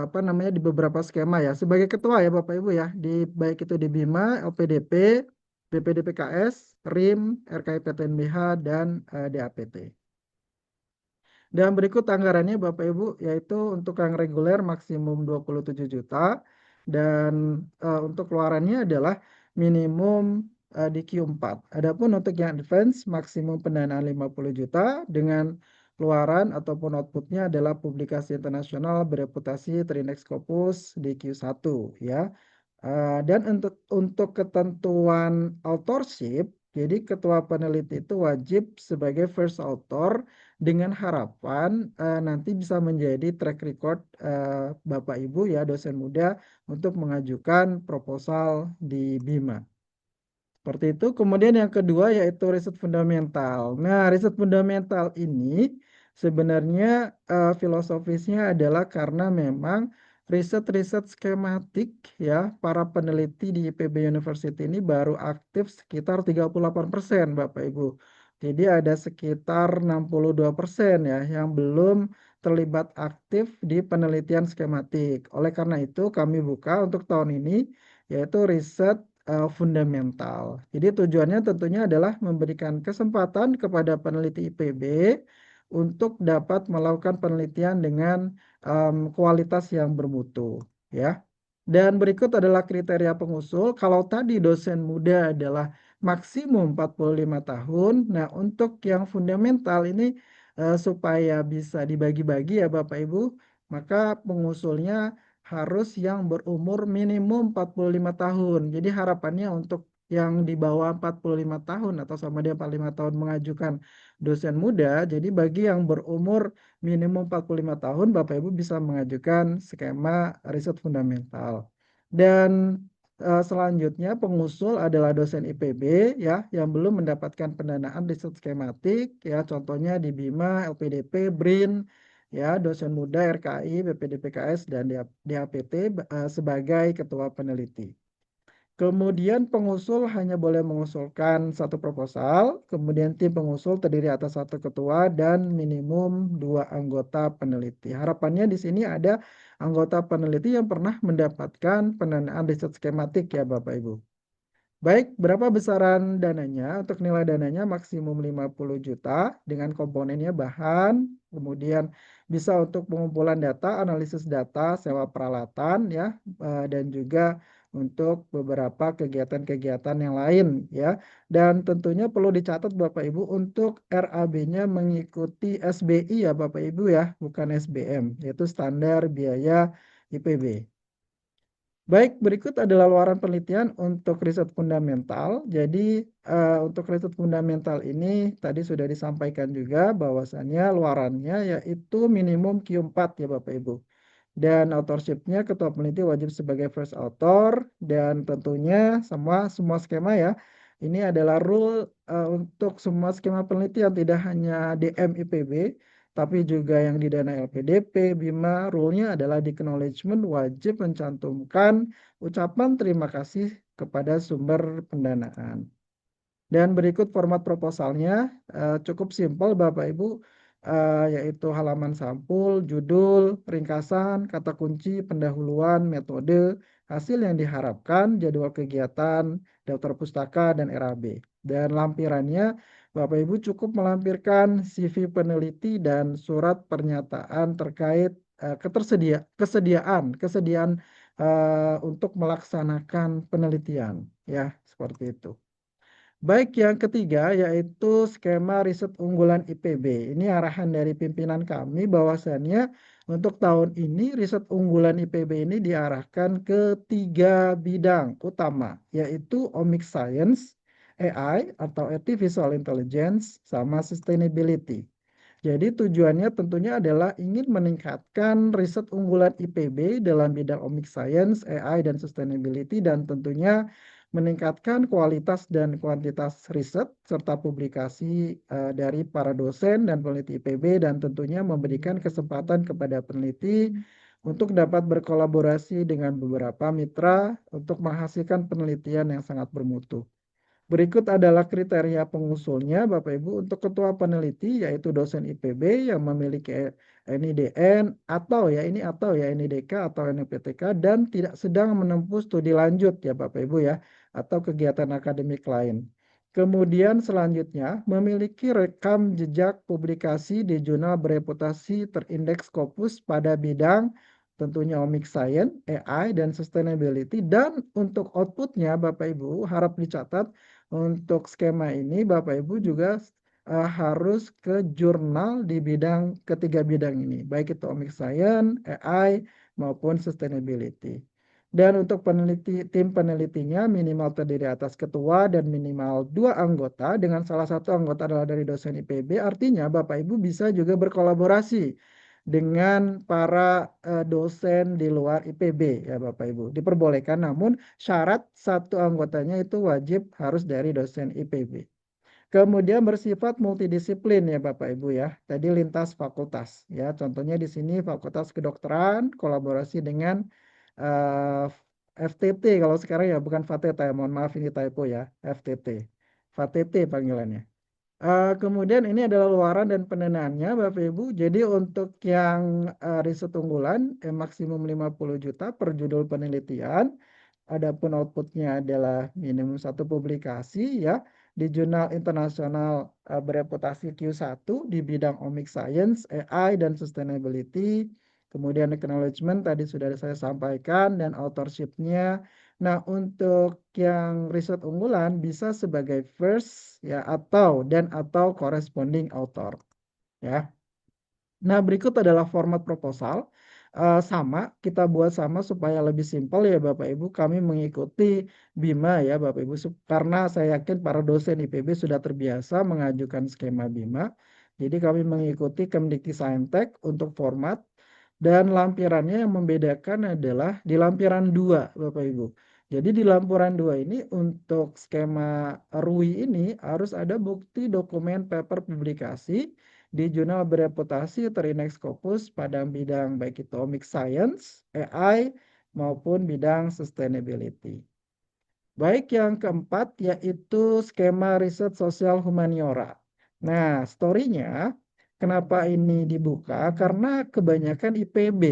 apa namanya di beberapa skema ya. Sebagai ketua ya Bapak Ibu ya, di baik itu di BIMA, LPDP, BPDPKS, RIM, RKIPTNBH dan DAPT. Dan berikut anggarannya Bapak Ibu, yaitu untuk yang reguler maksimum 27 juta dan untuk keluarannya adalah minimum di Q4. Adapun untuk yang advance maksimum pendanaan 50 juta dengan keluaran ataupun outputnya adalah publikasi internasional bereputasi terindeks Scopus di Q1 ya. Dan untuk ketentuan authorship, jadi ketua peneliti itu wajib sebagai first author dengan harapan nanti bisa menjadi track record Bapak Ibu ya dosen muda untuk mengajukan proposal di BIMA. Seperti itu. Kemudian yang kedua yaitu riset fundamental. Nah, riset fundamental ini sebenarnya filosofisnya adalah karena memang riset-riset skematik ya para peneliti di IPB University ini baru aktif sekitar 38% Bapak Ibu. Jadi ada sekitar 62% ya yang belum terlibat aktif di penelitian skematik. Oleh karena itu kami buka untuk tahun ini yaitu riset fundamental. Jadi tujuannya tentunya adalah memberikan kesempatan kepada peneliti IPB untuk dapat melakukan penelitian dengan kualitas yang bermutu, ya. Dan berikut adalah kriteria pengusul. Kalau tadi dosen muda adalah maksimum 45 tahun. Nah, untuk yang fundamental ini supaya bisa dibagi-bagi ya Bapak Ibu, maka pengusulnya harus yang berumur minimum 45 tahun. Jadi harapannya untuk yang di bawah 45 tahun atau sama dia 45 tahun mengajukan dosen muda, jadi bagi yang berumur minimum 45 tahun, Bapak Ibu bisa mengajukan skema riset fundamental. Dan selanjutnya pengusul adalah dosen IPB ya yang belum mendapatkan pendanaan riset skematik ya, contohnya di BIMA, LPDP, BRIN ya, dosen muda RKI, BPDPKS dan DHPT sebagai ketua peneliti. Kemudian pengusul hanya boleh mengusulkan satu proposal, kemudian tim pengusul terdiri atas satu ketua dan minimum 2 anggota peneliti. Harapannya di sini ada anggota peneliti yang pernah mendapatkan pendanaan riset skematik ya Bapak Ibu. Baik, berapa besaran dananya? Untuk nilai dananya maksimum 50 juta dengan komponennya bahan, kemudian bisa untuk pengumpulan data, analisis data, sewa peralatan ya, dan juga untuk beberapa kegiatan-kegiatan yang lain ya. Dan tentunya perlu dicatat Bapak Ibu untuk RAB-nya mengikuti SBI ya Bapak Ibu ya, bukan SBM, yaitu standar biaya IPB. Baik, berikut adalah luaran penelitian untuk riset fundamental. Jadi untuk riset fundamental ini tadi sudah disampaikan juga bahwasannya luarannya yaitu minimum Q4 ya Bapak Ibu. Dan authorship-nya ketua peneliti wajib sebagai first author dan tentunya semua skema ya. Ini adalah rule untuk semua skema penelitian, tidak hanya DM IPB tapi juga yang di dana LPDP, BIMA, rule-nya adalah di acknowledgement wajib mencantumkan ucapan terima kasih kepada sumber pendanaan. Dan berikut format proposalnya, cukup simpel Bapak Ibu, yaitu halaman sampul, judul, ringkasan, kata kunci, pendahuluan, metode, hasil yang diharapkan, jadwal kegiatan, daftar pustaka, dan RAB. Dan lampirannya, Bapak Ibu cukup melampirkan CV peneliti dan surat pernyataan terkait kesediaan untuk melaksanakan penelitian, ya seperti itu. Baik, yang ketiga yaitu skema riset unggulan IPB. Ini arahan dari pimpinan kami bahwasannya untuk tahun ini riset unggulan IPB ini diarahkan ke 3 bidang utama, yaitu Omic Science, AI atau Artificial Intelligence, sama Sustainability. Jadi tujuannya tentunya adalah ingin meningkatkan riset unggulan IPB dalam bidang Omic Science, AI, dan Sustainability, dan tentunya meningkatkan kualitas dan kuantitas riset serta publikasi dari para dosen dan peneliti IPB, dan tentunya memberikan kesempatan kepada peneliti untuk dapat berkolaborasi dengan beberapa mitra untuk menghasilkan penelitian yang sangat bermutu. Berikut adalah kriteria pengusulnya Bapak Ibu untuk ketua peneliti yaitu dosen IPB yang memiliki NIDN atau NIDK atau NIPTK dan tidak sedang menempuh studi lanjut ya Bapak Ibu ya atau kegiatan akademik lain. Kemudian selanjutnya memiliki rekam jejak publikasi di jurnal bereputasi terindeks Scopus pada bidang tentunya Omic Science, AI, dan Sustainability, dan untuk outputnya Bapak Ibu harap dicatat untuk skema ini Bapak Ibu juga harus ke jurnal di bidang ketiga bidang ini, baik itu Omic Science, AI, maupun Sustainability. Dan untuk tim penelitinya minimal terdiri atas ketua dan minimal 2 anggota dengan salah satu anggota adalah dari dosen IPB. Artinya Bapak Ibu bisa juga berkolaborasi dengan para dosen di luar IPB ya Bapak Ibu. Diperbolehkan, namun syarat satu anggotanya itu wajib harus dari dosen IPB. Kemudian bersifat multidisiplin ya Bapak Ibu ya. Tadi lintas fakultas ya. Contohnya di sini Fakultas Kedokteran kolaborasi dengan FTT kalau sekarang ya, bukan FATETA ya. Mohon maaf ini typo ya. FTT. FATT panggilannya. Kemudian ini adalah luaran dan pendanaannya Bapak Ibu. Jadi untuk yang riset unggulan maksimum 50 juta per judul penelitian. Adapun outputnya adalah minimum 1 publikasi ya di jurnal internasional bereputasi Q1 di bidang omics science, AI, dan sustainability. Kemudian acknowledgement tadi sudah saya sampaikan dan authorship-nya. Nah, untuk yang riset unggulan bisa sebagai first ya atau corresponding author ya. Nah, berikut adalah format proposal. Sama, kita buat sama supaya lebih simpel ya Bapak Ibu. Kami mengikuti BIMA ya Bapak Ibu. Karena saya yakin para dosen IPB sudah terbiasa mengajukan skema BIMA. Jadi kami mengikuti Kemdikti-Saintek untuk format. Dan lampirannya yang membedakan adalah di lampiran 2 Bapak Ibu. Jadi di lampiran 2 ini untuk skema RUI ini harus ada bukti dokumen paper publikasi di jurnal bereputasi terindeks Scopus pada bidang baik itu omics science, AI, maupun bidang sustainability. Baik, yang keempat yaitu skema riset sosial humaniora. Nah, story-nya kenapa ini dibuka? Karena kebanyakan IPB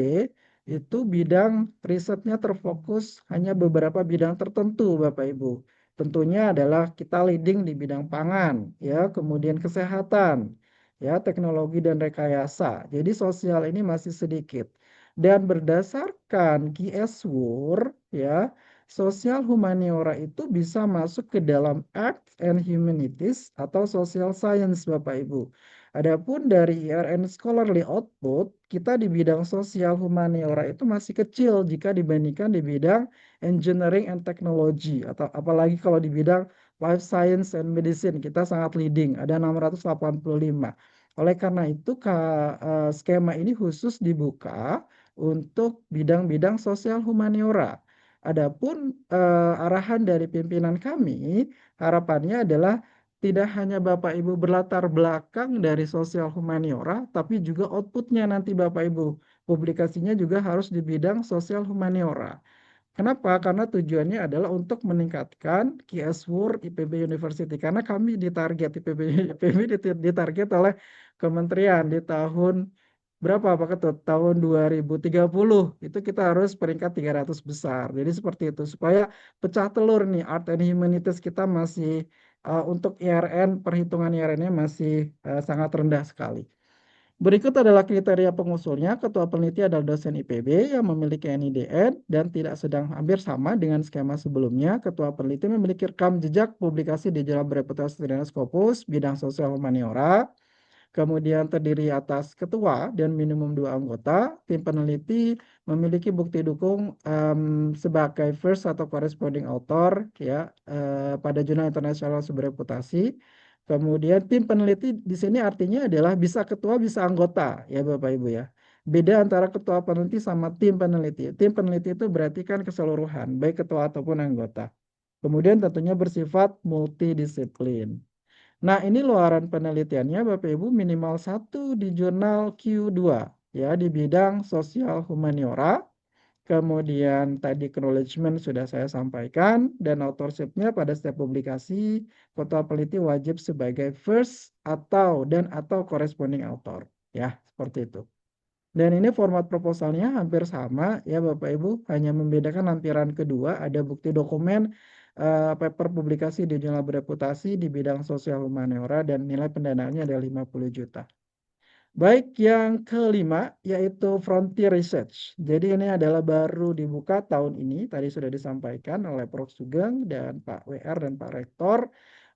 itu bidang risetnya terfokus hanya beberapa bidang tertentu, Bapak Ibu. Tentunya adalah kita leading di bidang pangan, ya, kemudian kesehatan, ya, teknologi dan rekayasa. Jadi sosial ini masih sedikit. Dan berdasarkan QS-WUR, ya, sosial humaniora itu bisa masuk ke dalam arts and humanities atau social science, Bapak Ibu. Adapun dari IRN scholarly output, kita di bidang sosial humaniora itu masih kecil jika dibandingkan di bidang engineering and technology atau apalagi kalau di bidang life science and medicine kita sangat leading, ada 685. Oleh karena itu skema ini khusus dibuka untuk bidang-bidang sosial humaniora. Adapun arahan dari pimpinan kami, harapannya adalah tidak hanya Bapak Ibu berlatar belakang dari sosial humaniora, tapi juga outputnya nanti Bapak Ibu. Publikasinya juga harus di bidang sosial humaniora. Kenapa? Karena tujuannya adalah untuk meningkatkan QS-WUR IPB University. Karena kami ditarget IPB ditarget oleh kementerian di tahun berapa Pak Ketut? Tahun 2030 itu kita harus peringkat 300 besar. Jadi seperti itu supaya pecah telur nih art and humanities kita masih untuk IRN perhitungan IRN-nya masih sangat rendah sekali. Berikut adalah kriteria pengusulnya. Ketua peneliti adalah dosen IPB yang memiliki NIDN dan tidak sedang hampir sama dengan skema sebelumnya. Ketua peneliti memiliki rekam jejak publikasi di jurnal bereputasi Trinas Scopus bidang sosial humaniora. Kemudian terdiri atas ketua dan minimum 2 anggota. Tim peneliti memiliki bukti dukung sebagai first atau corresponding author ya pada jurnal internasional bereputasi. Kemudian tim peneliti di sini artinya adalah bisa ketua bisa anggota ya Bapak Ibu ya. Beda antara ketua peneliti sama tim peneliti. Tim peneliti itu berarti kan keseluruhan baik ketua ataupun anggota. Kemudian tentunya bersifat multidisiplin. Nah, ini luaran penelitiannya Bapak Ibu minimal 1 di jurnal Q2 ya di bidang sosial humaniora. Kemudian tadi acknowledgement sudah saya sampaikan dan authorship-nya pada setiap publikasi ketua peneliti wajib sebagai first atau corresponding author ya, seperti itu. Dan ini format proposalnya hampir sama ya Bapak Ibu, hanya membedakan lampiran kedua ada bukti dokumen paper publikasi di jurnal bereputasi di bidang sosial humaniora dan nilai pendanaannya ada 50 juta. Baik, yang kelima yaitu Frontier Research. Jadi ini adalah baru dibuka tahun ini, tadi sudah disampaikan oleh Prof. Sugeng dan Pak WR dan Pak Rektor.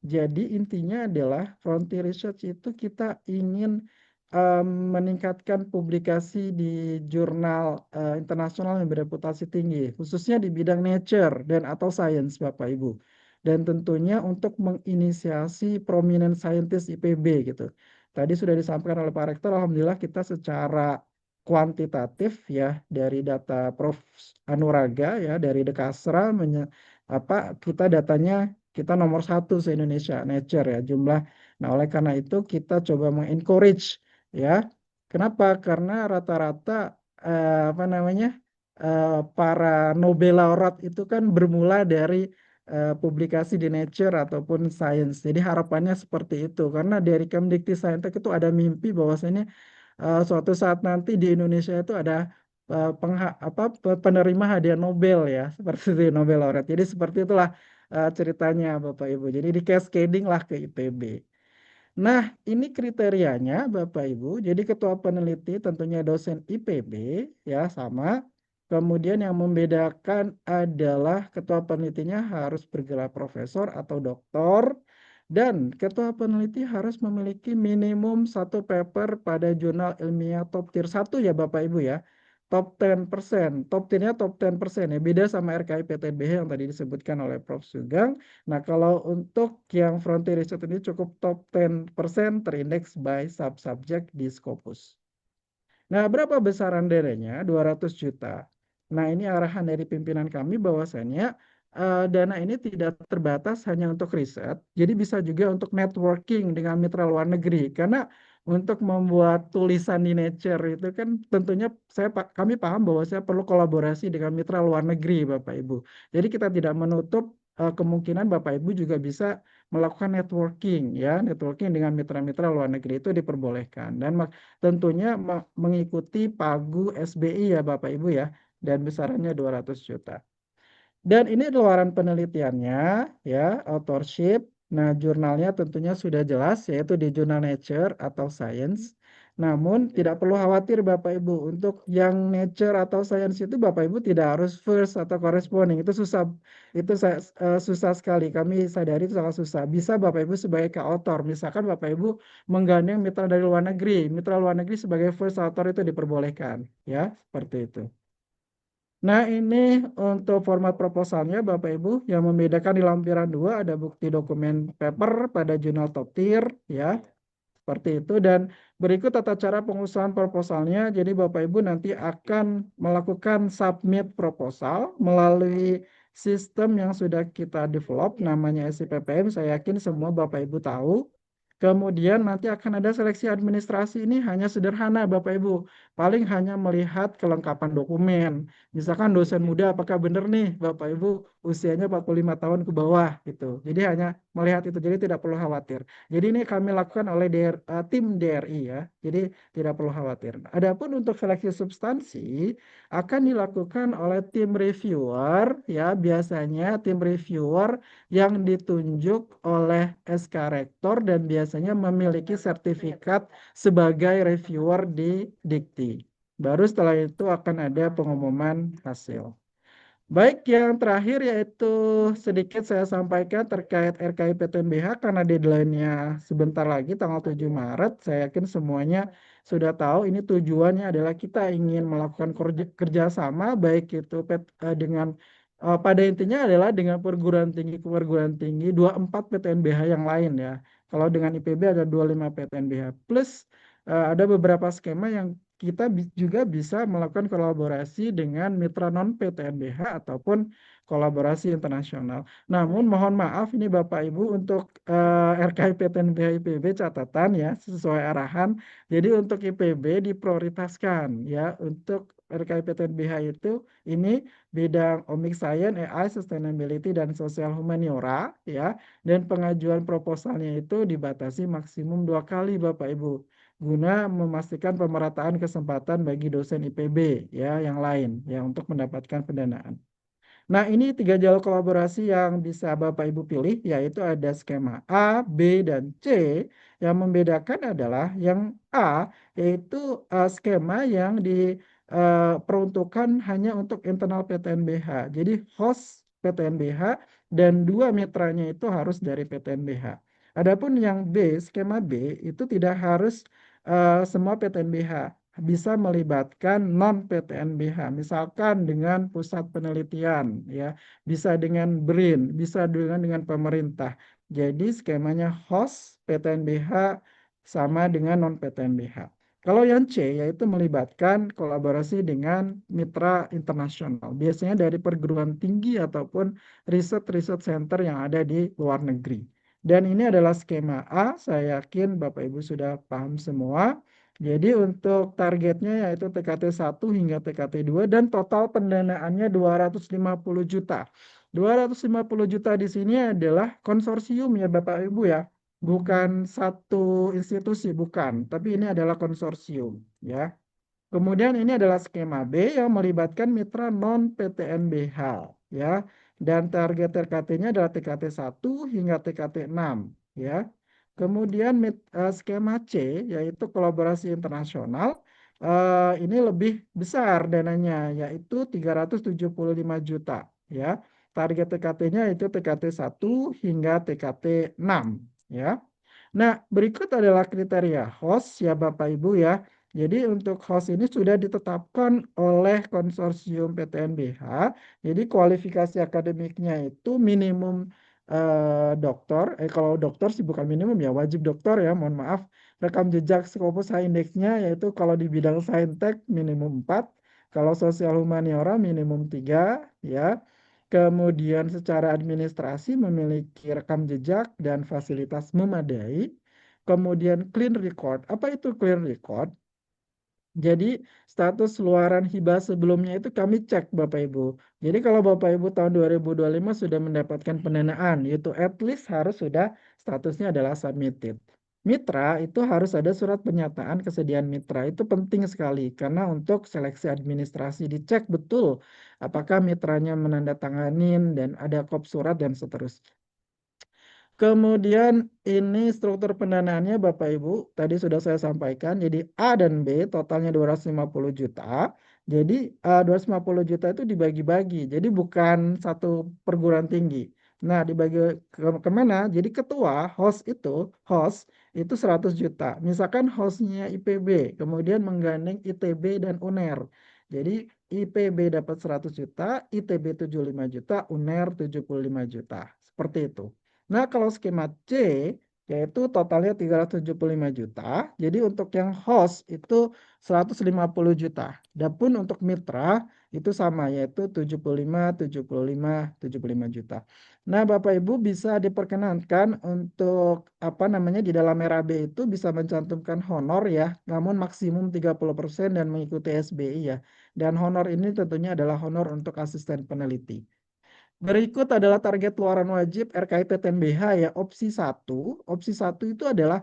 Jadi intinya adalah Frontier Research itu kita ingin meningkatkan publikasi di jurnal internasional yang bereputasi tinggi, khususnya di bidang nature dan atau science Bapak Ibu. Dan tentunya untuk menginisiasi prominent scientist IPB gitu. Tadi sudah disampaikan oleh Pak Rektor, alhamdulillah kita secara kuantitatif ya dari data Prof. Anuraga ya dari Dekasra kita datanya kita nomor 1 se-Indonesia Nature ya jumlah. Nah, oleh karena itu kita coba mengencourage ya. Kenapa? Karena rata-rata para Nobel laureate itu kan bermula dari publikasi di Nature ataupun Science. Jadi harapannya seperti itu karena dari Kemdikti Saintek itu ada mimpi bahwasanya suatu saat nanti di Indonesia itu ada penerima hadiah Nobel ya, seperti itu Nobel laureate. Jadi seperti itulah ceritanya Bapak Ibu. Jadi di cascading lah ke IPB. Nah, ini kriterianya Bapak Ibu. Jadi ketua peneliti tentunya dosen IPB ya sama. Kemudian yang membedakan adalah ketua penelitinya harus bergelar profesor atau doktor dan ketua peneliti harus memiliki minimum satu paper pada jurnal ilmiah top tier 1 ya Bapak Ibu ya. Top 10%, top 10-nya top 10% ya. Beda sama RKI PTNBH yang tadi disebutkan oleh Prof. Sugeng. Nah, kalau untuk yang frontier research ini cukup top 10% terindeks by sub-subject di Scopus. Nah, berapa besaran dananya? 200 juta. Nah, ini arahan dari pimpinan kami bahwasannya dana ini tidak terbatas hanya untuk riset, jadi bisa juga untuk networking dengan mitra luar negeri. Karena untuk membuat tulisan di Nature itu kan tentunya kami paham bahwa saya perlu kolaborasi dengan mitra luar negeri, Bapak Ibu. Jadi kita tidak menutup kemungkinan Bapak Ibu juga bisa melakukan networking ya, networking dengan mitra-mitra luar negeri itu diperbolehkan dan tentunya mengikuti pagu SBI ya Bapak Ibu ya, dan besarannya 200 juta. Dan ini luaran penelitiannya ya, authorship. Nah, jurnalnya tentunya sudah jelas yaitu di jurnal Nature atau Science. Namun tidak perlu khawatir Bapak Ibu, untuk yang Nature atau Science itu Bapak Ibu tidak harus first atau corresponding. Itu susah, susah sekali. Kami sadari itu sangat susah. Bisa Bapak Ibu sebagai co-author. Misalkan Bapak Ibu menggandeng mitra dari luar negeri. Mitra luar negeri sebagai first author itu diperbolehkan. Ya, seperti itu. Nah, ini untuk format proposalnya Bapak Ibu, yang membedakan di lampiran 2 ada bukti dokumen paper pada jurnal top tier ya. Seperti itu, dan berikut tata cara pengusulan proposalnya. Jadi Bapak Ibu nanti akan melakukan submit proposal melalui sistem yang sudah kita develop namanya SIPPM. Saya yakin semua Bapak Ibu tahu. Kemudian nanti akan ada seleksi administrasi, ini hanya sederhana Bapak Ibu. Paling hanya melihat kelengkapan dokumen. Misalkan dosen muda apakah benar nih Bapak Ibu usianya 45 tahun ke bawah gitu. Jadi hanya melihat itu, jadi tidak perlu khawatir. Jadi ini kami lakukan oleh tim DRI ya. Jadi tidak perlu khawatir. Adapun untuk seleksi substansi akan dilakukan oleh tim reviewer ya. Biasanya tim reviewer yang ditunjuk oleh SK Rektor dan biasanya memiliki sertifikat sebagai reviewer di Dikti. Baru setelah itu akan ada pengumuman hasil. Baik, yang terakhir yaitu sedikit saya sampaikan terkait RKI PTNBH karena deadline-nya sebentar lagi tanggal 7 Maret. Saya yakin semuanya sudah tahu ini tujuannya adalah kita ingin melakukan kerjasama baik itu dengan pada intinya adalah dengan perguruan tinggi 24 PTNBH yang lain ya. Kalau dengan IPB ada 25 PTNBH plus ada beberapa skema yang kita juga bisa melakukan kolaborasi dengan mitra non PTNBH ataupun kolaborasi internasional. Namun mohon maaf ini Bapak Ibu untuk RKI PTNBH IPB catatan ya sesuai arahan. Jadi untuk IPB diprioritaskan ya, untuk RKI PTNBH itu ini bidang Omic Science, AI, Sustainability dan Sosial Humaniora ya, dan pengajuan proposalnya itu dibatasi maksimum 2 kali Bapak Ibu, guna memastikan pemerataan kesempatan bagi dosen IPB ya yang lain ya untuk mendapatkan pendanaan. Nah, ini 3 jalur kolaborasi yang bisa Bapak Ibu pilih, yaitu ada skema A, B, dan C. Yang membedakan adalah yang A, yaitu skema yang diperuntukkan hanya untuk internal PTNBH. Jadi host PTNBH dan 2 mitranya itu harus dari PTNBH. Adapun yang B, skema B, itu tidak harus semua PTNBH, bisa melibatkan non PTNBH, misalkan dengan pusat penelitian ya, bisa dengan BRIN, bisa dengan pemerintah. Jadi skemanya host PTNBH sama dengan non PTNBH. Kalau yang C yaitu melibatkan kolaborasi dengan mitra internasional, biasanya dari perguruan tinggi ataupun riset center yang ada di luar negeri. Dan ini adalah skema A, saya yakin Bapak Ibu sudah paham semua. Jadi untuk targetnya yaitu TKT 1 hingga TKT 2 dan total pendanaannya 250 juta. 250 juta di sini adalah konsorsium ya Bapak Ibu ya. Bukan satu institusi, bukan. Tapi ini adalah konsorsium ya. Kemudian ini adalah skema B yang melibatkan mitra non PTNBH ya. Dan target TKT-nya adalah TKT 1 hingga TKT 6 ya. Kemudian skema C yaitu kolaborasi internasional, ini lebih besar dananya yaitu 375 juta ya. Target TKT-nya itu TKT 1 hingga TKT 6 ya. Nah, berikut adalah kriteria host ya Bapak Ibu ya. Jadi untuk host ini sudah ditetapkan oleh konsorsium PTNBH. Jadi kualifikasi akademiknya itu minimum doktor. Kalau doktor sih bukan minimum ya, wajib doktor ya, mohon maaf. Rekam jejak Scopus Indexnya yaitu kalau di bidang saintek minimum 4, kalau sosial humaniora minimum 3 ya. Kemudian secara administrasi memiliki rekam jejak dan fasilitas memadai. Kemudian clean record. Apa itu clean record? Jadi status luaran hibah sebelumnya itu kami cek Bapak Ibu. Jadi kalau Bapak Ibu tahun 2025 sudah mendapatkan pendanaan, yaitu at least harus sudah statusnya adalah submitted. Mitra itu harus ada surat pernyataan kesediaan mitra. Itu penting sekali karena untuk seleksi administrasi dicek betul apakah mitranya menandatanganin dan ada kop surat dan seterusnya. Kemudian ini struktur pendanaannya Bapak Ibu, tadi sudah saya sampaikan. Jadi A dan B totalnya 250 juta. Jadi 250 juta itu dibagi-bagi. Jadi bukan satu perguruan tinggi. Nah, dibagi kemana? Jadi ketua host itu 100 juta. Misalkan hostnya IPB, kemudian menggandeng ITB dan UNER. Jadi IPB dapat 100 juta, ITB 75 juta, UNER 75 juta. Seperti itu. Nah, kalau skema C, yaitu totalnya 375 juta. Jadi untuk yang host itu 150 juta. Dan pun untuk mitra itu sama, yaitu 75, 75, 75 juta. Nah, Bapak Ibu bisa diperkenankan untuk di dalam RAB itu bisa mencantumkan honor ya, namun maksimum 30% dan mengikuti SBI ya. Dan honor ini tentunya adalah honor untuk asisten peneliti. Berikut adalah target luaran wajib RKIP TNBH ya, opsi 1. Opsi 1 itu adalah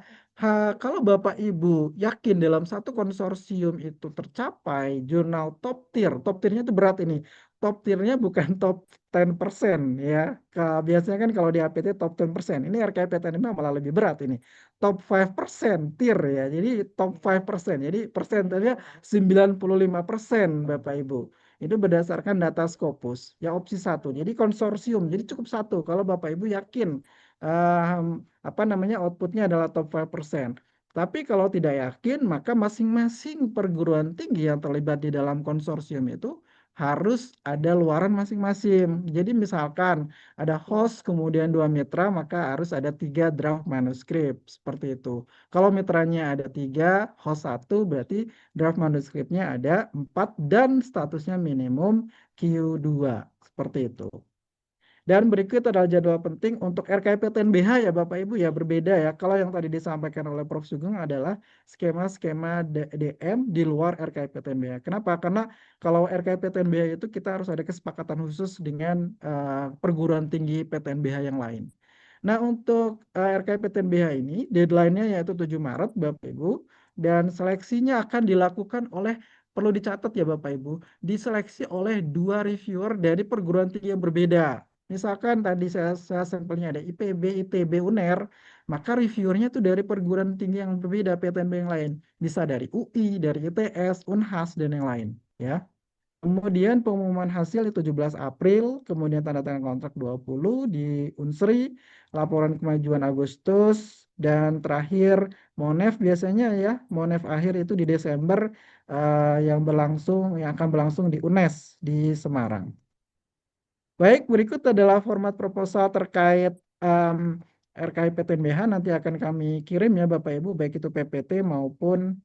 kalau Bapak Ibu yakin dalam satu konsorsium itu tercapai jurnal top tier. Top tiernya itu berat ini. Top tiernya bukan top 10% ya. Biasanya kan kalau di APT top 10%. Ini RKIP TNBH malah lebih berat ini. Top 5% tier ya. Jadi top 5%. Jadi persentasenya 95% Bapak Ibu. Itu berdasarkan data Scopus. Ya opsi 1. Jadi konsorsium. Jadi cukup 1 kalau Bapak Ibu yakin outputnya adalah top 5%. Tapi kalau tidak yakin, maka masing-masing perguruan tinggi yang terlibat di dalam konsorsium itu harus ada luaran masing-masing. Jadi misalkan ada host kemudian 2 mitra, maka harus ada 3 draft manuskrip. Seperti itu. Kalau mitranya ada 3, host 1 berarti draft manuskripnya ada 4 dan statusnya minimum Q2. Seperti itu. Dan berikut adalah jadwal penting untuk RKP TNBH ya Bapak Ibu ya, berbeda ya. Kalau yang tadi disampaikan oleh Prof. Sugeng adalah skema-skema DM di luar RKP TNBH. Kenapa? Karena kalau RKP TNBH itu kita harus ada kesepakatan khusus dengan perguruan tinggi PTNBH yang lain. Nah, untuk RKP TNBH ini deadline-nya yaitu 7 Maret Bapak Ibu, dan seleksinya akan dilakukan oleh, perlu dicatat ya Bapak Ibu, diseleksi oleh 2 reviewer dari perguruan tinggi yang berbeda. Misalkan tadi saya sampelnya ada IPB, ITB, UNER, maka reviewernya itu dari perguruan tinggi yang berbeda, PTNB yang lain. Bisa dari UI, dari ITS, UNHAS, dan yang lain. Ya. Kemudian pengumuman hasil di 17 April, kemudian tanda tangan kontrak 20 di Unsri, laporan kemajuan Agustus, dan terakhir Monef biasanya ya, Monef akhir itu di Desember yang akan berlangsung di UNES di Semarang. Baik, berikut adalah format proposal terkait RKIP TNBH, nanti akan kami kirim ya Bapak Ibu, baik itu PPT maupun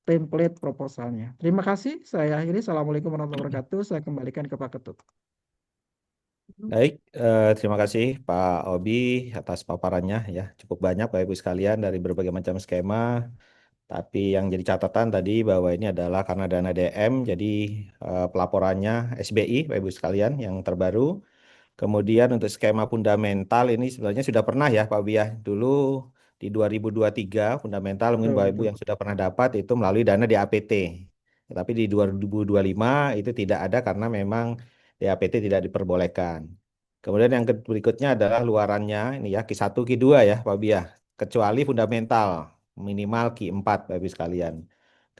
template proposalnya. Terima kasih, saya akhiri. Assalamualaikum warahmatullahi wabarakatuh. Saya kembalikan ke Pak Ketut. Baik, terima kasih Pak Obi atas paparannya ya. Cukup banyak Bapak Ibu sekalian dari berbagai macam skema. Tapi yang jadi catatan tadi bahwa ini adalah karena dana DM, jadi pelaporannya SBI Bapak Ibu sekalian yang terbaru. Kemudian untuk skema fundamental ini sebenarnya sudah pernah ya Pak Obi ya. Dulu di 2023 fundamental mungkin Betul, Bapak Ibu betul. yang sudah pernah dapat itu melalui dana DAPT. Tapi di 2025 itu tidak ada karena memang DAPT tidak diperbolehkan. Kemudian yang berikutnya adalah luarannya ini ya Q1 Q2 ya Pak Bi ya. Kecuali fundamental minimal Q4 Bapak Ibu sekalian.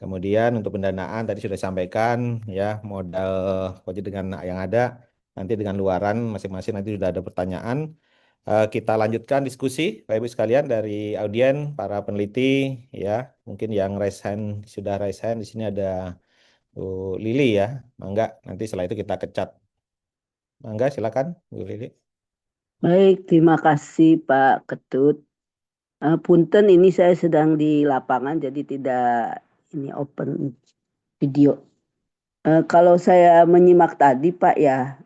Kemudian untuk pendanaan tadi sudah sampaikan ya modal wajib dengan yang ada nanti dengan luaran masing-masing nanti sudah ada pertanyaan. Kita lanjutkan diskusi Bapak Ibu sekalian dari audien para peneliti ya. Mungkin yang raise hand sudah raise hand di sini ada Bu Lili ya. Mangga nanti setelah itu kita kecat. Mangga silakan Bu Lili. Baik, terima kasih Pak Ketut. Punten ini saya sedang di lapangan jadi tidak ini open video. Kalau saya menyimak tadi Pak ya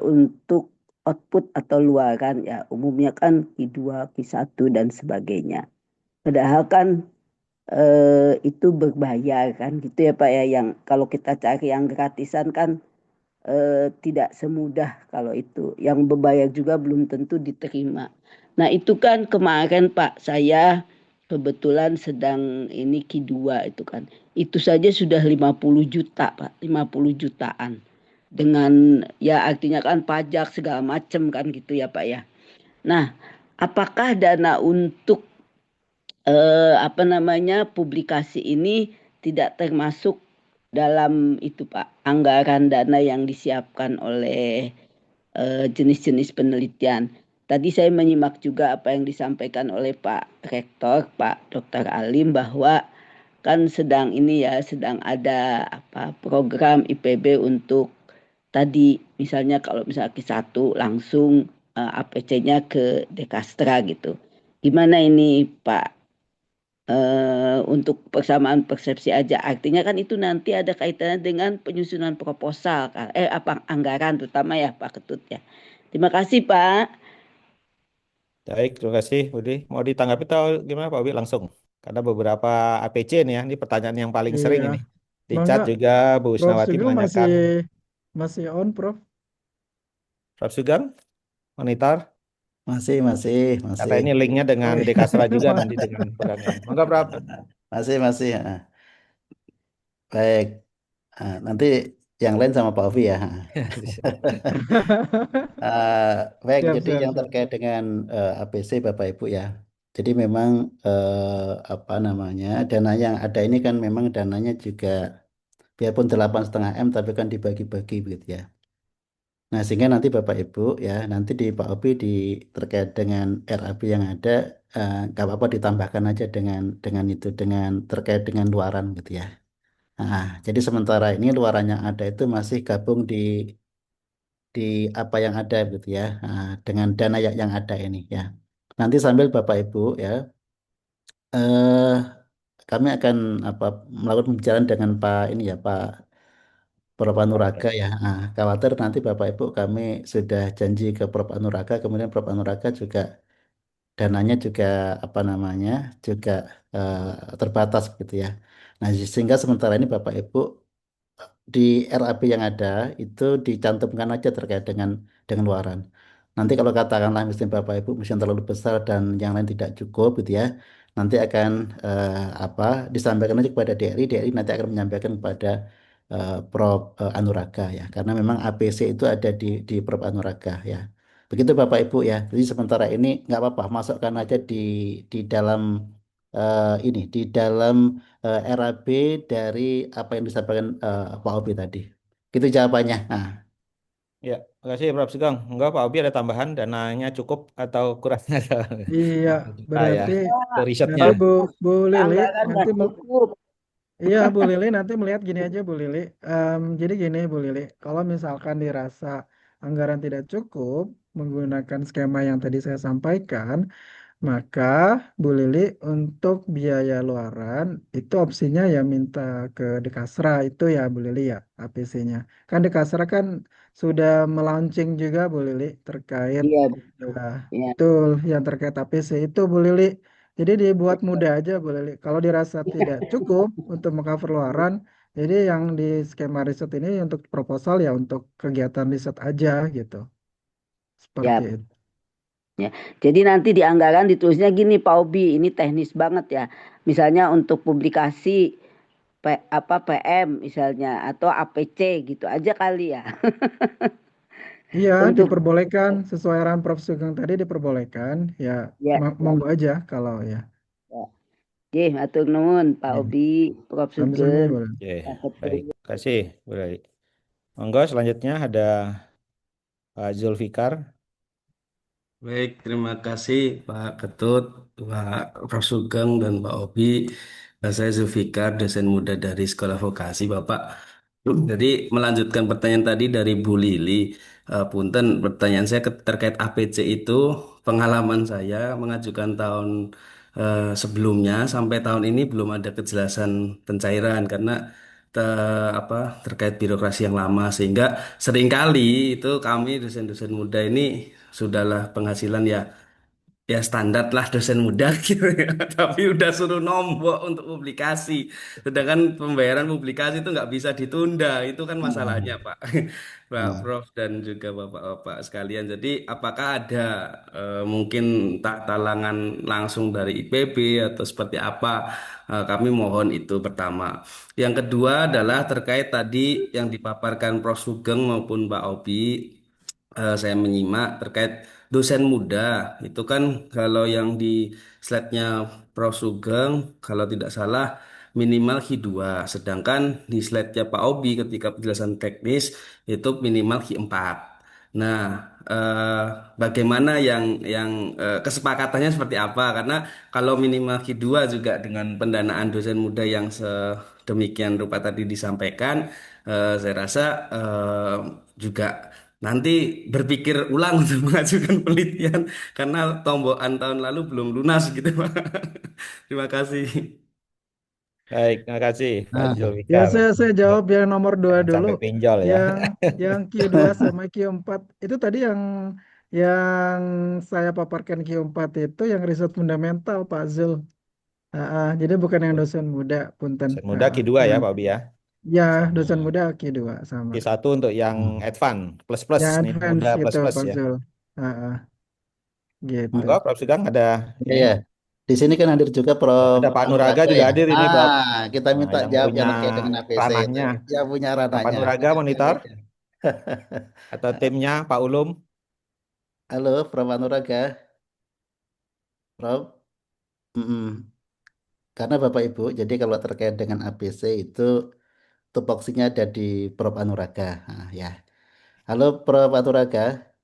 untuk output atau luaran ya umumnya kan Q2, Q1 dan sebagainya. Padahal kan itu berbayar kan gitu ya Pak ya yang kalau kita cari yang gratisan kan tidak semudah kalau itu. Yang berbayar juga belum tentu diterima. Nah itu kan kemarin Pak saya kebetulan sedang ini Q2 itu kan. Itu saja sudah 50 juta Pak, 50 jutaan. Dengan ya artinya kan pajak segala macam kan gitu ya Pak ya. Nah apakah dana untuk apa namanya publikasi ini tidak termasuk dalam itu Pak anggaran dana yang disiapkan oleh jenis-jenis penelitian. Tadi saya menyimak juga apa yang disampaikan oleh Pak Rektor, Pak Dr. Alim bahwa kan sedang ini ya sedang ada apa program IPB untuk tadi misalnya kalau misalnya Q1 langsung APC-nya ke Dekastra gitu. Gimana ini Pak untuk persamaan persepsi aja. Artinya kan itu nanti ada kaitannya dengan penyusunan proposal, apa anggaran terutama ya Pak Ketut ya. Terima kasih Pak. Baik, terima kasih Budi. Mau ditanggapi tahu gimana Pak Wi langsung? Karena beberapa APC nih ya, ini pertanyaan yang paling sering Iya, ini. Di chat mangga juga Bu Prof Wisnawati Sugeng masih menanyakan, masih on Prof. Prof Sugeng, monitor. Masih, masih, Kata masih. ini linknya dengan Oh iya. Dekastra juga nanti dengan programnya. Monggo Prof. Masih, masih. Baik. Nanti yang lain sama Pak Ovi ya. Eh, Baik, Siap, jadi siap, yang siap. terkait dengan APC Bapak Ibu ya. Jadi memang apa namanya dana yang ada ini kan memang dananya juga biarpun 8,5 M tapi kan dibagi-bagi begitu ya. Nah sehingga nanti Bapak Ibu ya nanti di Pak Ovi di terkait dengan RAB yang ada nggak apa-apa ditambahkan aja dengan itu dengan terkait dengan luaran gitu ya. Nah, jadi sementara ini luaran yang ada itu masih gabung di apa yang ada gitu ya, dengan dana yang ada ini ya. Nanti sambil Bapak Ibu ya, eh, kami akan apa melakukan pembicaraan dengan Pak ini ya Pak Prof. Anuraga ya. Khawatir nanti Bapak Ibu kami sudah janji ke Prof. Anuraga, kemudian Prof. Anuraga juga dananya juga apa namanya juga terbatas gitu ya. Nah, sehingga sementara ini Bapak Ibu di RAB yang ada itu dicantumkan aja terkait dengan luaran. Nanti kalau katakanlah misalnya Bapak Ibu misalnya terlalu besar dan yang lain tidak cukup gitu ya, nanti akan apa disampaikan aja kepada DRI, DRI nanti akan menyampaikan kepada Prof Anuraga ya, karena memang APC itu ada di Prof Anuraga ya. Begitu Bapak Ibu ya. Jadi sementara ini nggak apa-apa, masukkan aja di dalam ini di dalam RAB dari apa yang disampaikan Pak Obi tadi. Gitu jawabannya. Nah, Ya, terima kasih Prof Sugeng. Enggak Pak Obi ada tambahan dananya cukup atau kurangnya ada Iya, 1 juta ya berarti ke risetnya. nanti Bu Lili Anggaran nanti nggak cukup. iya Bu Lili nanti melihat gini aja Bu Lili. Jadi gini Bu Lili, kalau misalkan dirasa anggaran tidak cukup menggunakan skema yang tadi saya sampaikan, maka Bu Lili untuk biaya luaran itu opsinya ya minta ke Dekasra itu ya Bu Lili ya APC-nya. Kan Dekasra kan sudah melaunching juga Bu Lili terkait Iya betul. Ya, betul yang terkait APC itu Bu Lili. Jadi dibuat mudah aja Bu Lili. Kalau dirasa tidak cukup untuk mengcover luaran, jadi yang di skema riset ini untuk proposal ya untuk kegiatan riset aja gitu. Seperti ya. itu. Ya, jadi nanti di anggaran ditulisnya gini Pak Obi, ini teknis banget ya. Misalnya untuk publikasi PM misalnya atau APC gitu aja kali ya. Iya, Untuk diperbolehkan sesuai arahan Prof. Sugeng tadi diperbolehkan. Ya, ya, monggo aja kalau ya. ya. Oke, matur nuwun Pak Iya. Obi, Prof. Sami-sami Sugeng, boleh. Oke, Pak baik. Ketut. Terima kasih, Bu Lali. Monggo selanjutnya ada Pak Zulfikar. Baik, terima kasih Pak Ketut, Pak Prof. Sugeng, dan Pak Obi. Saya Zulfikar, dosen muda dari Sekolah Vokasi, Bapak. Jadi melanjutkan pertanyaan tadi dari Bu Lili, Punten, pertanyaan saya terkait APC itu, pengalaman saya mengajukan tahun sebelumnya sampai tahun ini belum ada kejelasan pencairan karena terkait birokrasi yang lama sehingga seringkali itu kami dosen-dosen muda ini sudahlah penghasilan ya standar lah dosen muda gitu ya. Tapi udah suruh nombok untuk publikasi. Sedangkan pembayaran publikasi itu nggak bisa ditunda. Itu kan masalahnya, Pak. Pak Nah, Prof dan juga Bapak-bapak sekalian. Jadi apakah ada mungkin tak talangan langsung dari IPB atau seperti apa? Kami mohon itu pertama. Yang kedua adalah terkait tadi yang dipaparkan Prof Sugeng maupun Pak Obi. Saya menyimak terkait dosen muda itu kan kalau yang di slide-nya Prof Sugeng kalau tidak salah minimal Q2 sedangkan di slide-nya Pak Obi ketika penjelasan teknis itu minimal Q4. Nah, eh, bagaimana yang kesepakatannya seperti apa? Karena kalau minimal Q2 juga dengan pendanaan dosen muda yang sedemikian rupa tadi disampaikan, saya rasa juga nanti berpikir ulang untuk mengajukan penelitian karena tombokan tahun lalu belum lunas gitu Pak. Terima kasih. Baik, terima kasih Pak nah, Ya, Zulfikar. saya jawab yang nomor 2 Jangan dulu. sampai pinjol ya. Yang Q2 sama Q4 itu tadi yang saya paparkan Q4 itu yang riset fundamental Pak Zul. Jadi bukan yang dosen muda, punten. Dosen muda Q2 ya Yang Pak Obi ya. ya Sama dosen muda Q2 sama. Q1 untuk yang advance, plus-plus, Yang nih advance muda itu plus-plus Pak ya. Zul. Gitu. Monggo, Prof. Sugeng ada ya, ini. ya. Di sini kan hadir juga Prof. Ada Pak Nuraga Anuraga juga ya. hadir ini, Prof. Kita Nah, minta yang jawab punya yang terkait dengan APC itu. ranahnya. Yang punya Pak ranahnya. Nuraga Silakan monitor saja. atau timnya Pak Ulum. Halo, Prof. Anuraga. Prof. Mm-mm. Karena Bapak Ibu, jadi kalau terkait dengan APC itu tupoksinya ada di Prof. Anuraga. Nah, ya. Halo, Prof. Anuraga.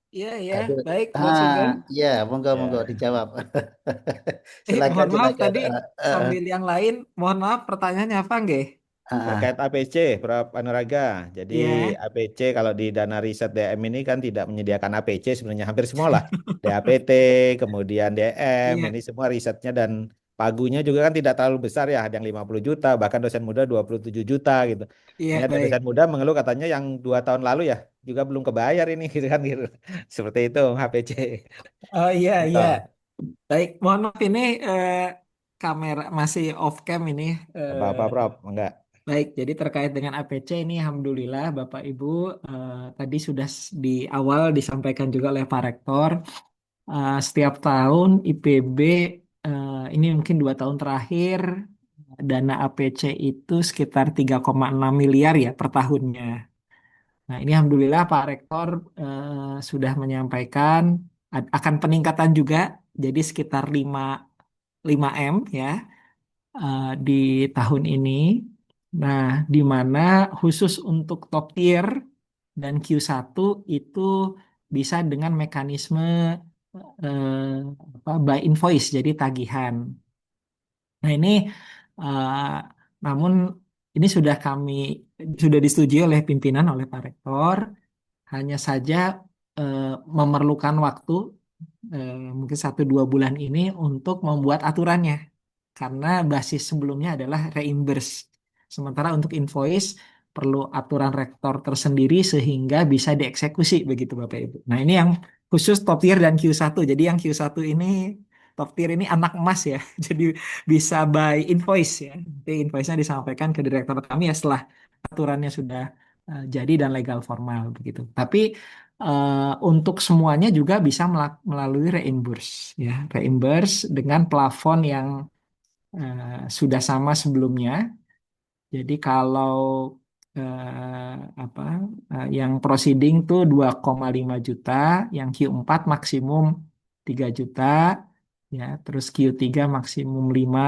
Iya, iya, Hadir. baik, Prof. Sugeng. Iya, monggo Ya. dijawab. Silakan, Mohon maaf silakan. tadi sambil yang lain, mohon maaf pertanyaannya apa, nggih? Terkait APC, Prof. Anuraga. Jadi Iya, APC kalau di dana riset DM ini kan tidak menyediakan APC sebenarnya hampir semua lah. DAPT, kemudian DM, iya, ini semua risetnya dan pagunya juga kan tidak terlalu besar ya, ada yang 50 juta, bahkan dosen muda 27 juta gitu. iya, Ini ada baik. dosen muda mengeluh katanya yang 2 tahun lalu ya, juga belum kebayar ini gitu kan gitu. Seperti itu APC. Oh iya, iya. Betul. Baik, mohon maaf ini kamera masih off cam ini. Apa-apa, Prof. Enggak. Baik, jadi terkait dengan APC ini, Alhamdulillah Bapak Ibu tadi sudah di awal disampaikan juga oleh Pak Rektor. Setiap tahun IPB ini mungkin 2 tahun terakhir dana APC itu sekitar 3,6 miliar ya per tahunnya. Nah, ini Alhamdulillah Pak Rektor sudah menyampaikan akan peningkatan juga, jadi sekitar 5M ya di tahun ini. Nah, di mana khusus untuk top tier dan Q1 itu bisa dengan mekanisme by invoice, jadi tagihan. Nah, ini eh, namun ini sudah disetujui oleh pimpinan oleh Pak Rektor. Hanya saja eh, memerlukan waktu mungkin 1-2 bulan ini untuk membuat aturannya karena basis sebelumnya adalah reimburse. Sementara untuk invoice perlu aturan rektor tersendiri sehingga bisa dieksekusi begitu Bapak Ibu. Nah, ini yang khusus top tier dan Q1. Jadi yang Q1 ini top tier ini anak emas ya. Jadi bisa by invoice ya. Nanti invoice-nya disampaikan ke direktur kami ya setelah aturannya sudah jadi dan legal formal begitu. Tapi untuk semuanya juga bisa melalui reimburse ya, reimburse dengan plafon yang sudah sama sebelumnya. Jadi kalau apa yang proceeding tuh 2,5 juta, yang Q4 maksimum 3 juta, ya, terus Q3 maksimum 5.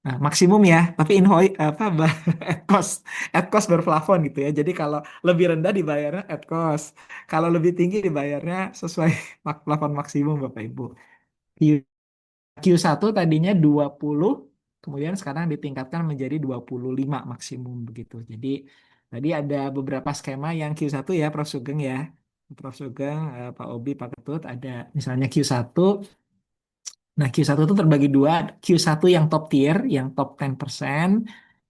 Nah, maksimum ya, tapi invoice apa at cost berplafon gitu ya. Jadi kalau lebih rendah dibayarnya at cost, kalau lebih tinggi dibayarnya sesuai plafon maksimum Bapak Ibu. Q1 tadinya 20, kemudian sekarang ditingkatkan menjadi 25 maksimum begitu. Jadi tadi ada beberapa skema yang Q1 ya, Prof. Sugeng ya. Prof. Sugeng, Pak Obi, Pak Ketut, ada misalnya Q1. Nah, Q1 itu terbagi dua. Q1 yang top tier, yang top 10%,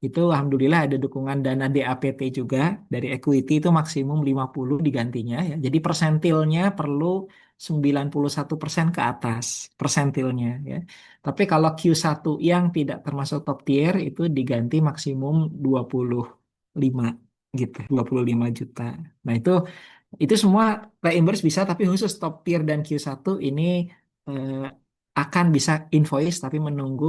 itu alhamdulillah ada dukungan dana DAPT juga. Dari equity itu maksimum 50 digantinya ya. Jadi persentilnya perlu 91% ke atas persentilnya ya. Tapi kalau Q1 yang tidak termasuk top tier itu diganti maksimum 25 gitu, 25 juta. Nah, itu semua reimburse bisa, tapi khusus top tier dan Q1 ini eh, akan bisa invoice tapi menunggu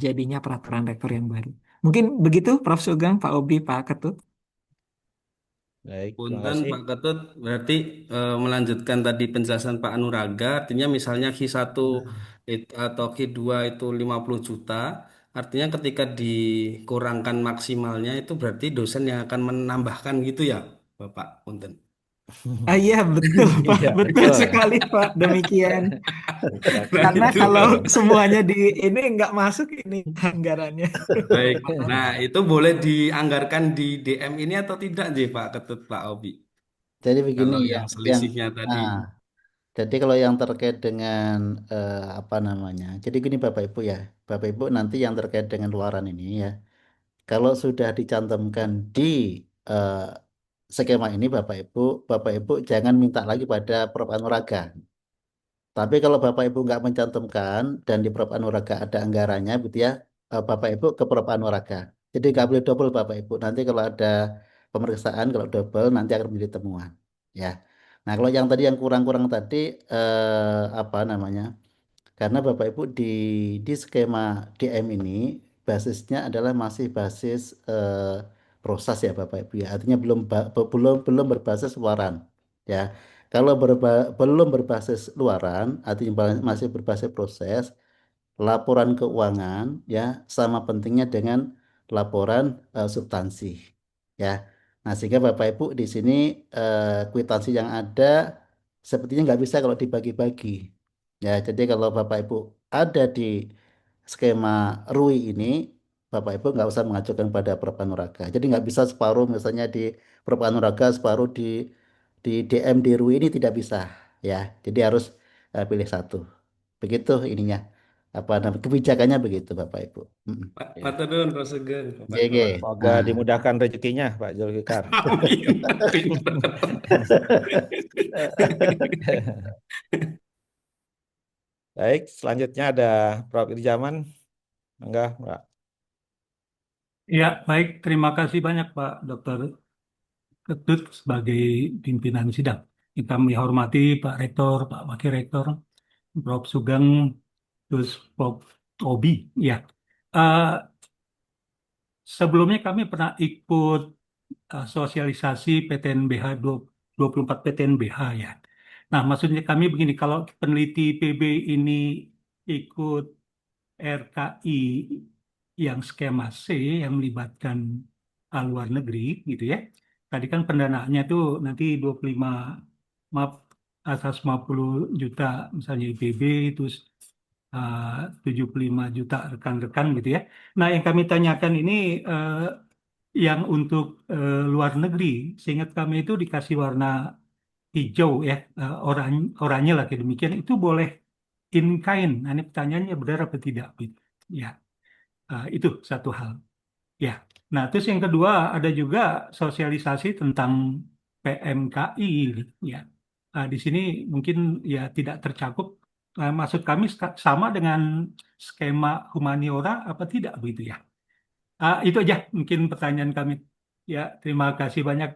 jadinya peraturan rektor yang baru. Mungkin begitu Prof. Sugeng, Pak Obi, Pak Ketut. Baik, terima Punten kasih. Pak Ketut, berarti melanjutkan tadi penjelasan Pak Anuraga, artinya misalnya Q1 atau Q2 itu 50 juta, artinya ketika dikurangkan maksimalnya itu berarti dosen yang akan menambahkan gitu ya, Bapak Punten. Ah iya betul Pak, Iya, betul betul. sekali Pak, demikian. Nah Karena itu, kalau semuanya di ini nggak masuk ini anggarannya. baik. Nah itu boleh dianggarkan di DM ini atau tidak sih Pak Ketut, Pak Obi? Jadi begini Kalau yang yang selisihnya tadi. nah, jadi kalau yang terkait dengan apa namanya, jadi gini Bapak Ibu ya, Bapak Ibu nanti yang terkait dengan luaran ini ya, kalau sudah dicantumkan di eh, skema ini Bapak Ibu jangan minta lagi pada Prof Anuraga. Tapi kalau Bapak Ibu nggak mencantumkan dan di Prof Anuraga ada anggarannya, gitu ya, Bapak Ibu ke Prof Anuraga. Jadi nggak boleh double Bapak Ibu. Nanti kalau ada pemeriksaan, kalau double nanti akan menjadi temuan. Ya. Nah kalau yang tadi yang kurang-kurang tadi apa namanya? Karena Bapak Ibu di skema DM ini basisnya adalah masih basis proses ya Bapak Ibu ya. Artinya belum berbasis luaran ya. Kalau belum berbasis luaran, artinya masih berbasis proses, laporan keuangan ya sama pentingnya dengan laporan substansi ya. Nah, sehingga Bapak Ibu di sini kwitansi yang ada sepertinya nggak bisa kalau dibagi-bagi. Ya, jadi kalau Bapak Ibu ada di skema RUI ini, Bapak Ibu nggak usah mengajukan pada Perpanuraga. Jadi nggak bisa separuh misalnya di Perpanuraga, separuh di DM di RUI ini tidak bisa ya. Jadi harus pilih satu. Begitu ininya. Apa namanya kebijakannya begitu Bapak Ibu. Mm-mm. Pak Ya. Pak Turun, Pak Sugeng, Bapak GG. Ketua. Semoga Nah. dimudahkan rezekinya, Pak Zulfikar. Amin. Baik, selanjutnya ada Prof. Irjaman. Enggak, Pak. Ya, baik. Terima kasih banyak Pak Dr. Ketut sebagai pimpinan sidang. Yang kami hormati Pak Rektor, Pak Wakil Rektor, Prof. Sugeng, terus Prof. Obi. Ya, Eh, sebelumnya kami pernah ikut sosialisasi PTNBH 24 PTNBH ya. Nah, maksudnya kami begini, kalau peneliti PB ini ikut RKI yang skema C yang melibatkan luar negeri gitu ya. Tadi kan pendanaannya tuh nanti 25 maaf atas 50 juta misalnya IPB terus 75 juta rekan-rekan gitu ya. Nah, yang kami tanyakan ini yang untuk luar negeri, seingat kami itu dikasih warna hijau ya, oranye lah kayak demikian, itu boleh in kind. Nah, ini pertanyaannya benar apa tidak? Gitu. Ya, itu satu hal. Ya, nah terus yang kedua ada juga sosialisasi tentang PMKI. Ya, di sini mungkin ya tidak tercakup. Maksud kami sama dengan skema humaniora apa tidak begitu ya? Itu aja mungkin pertanyaan kami. Ya, terima kasih banyak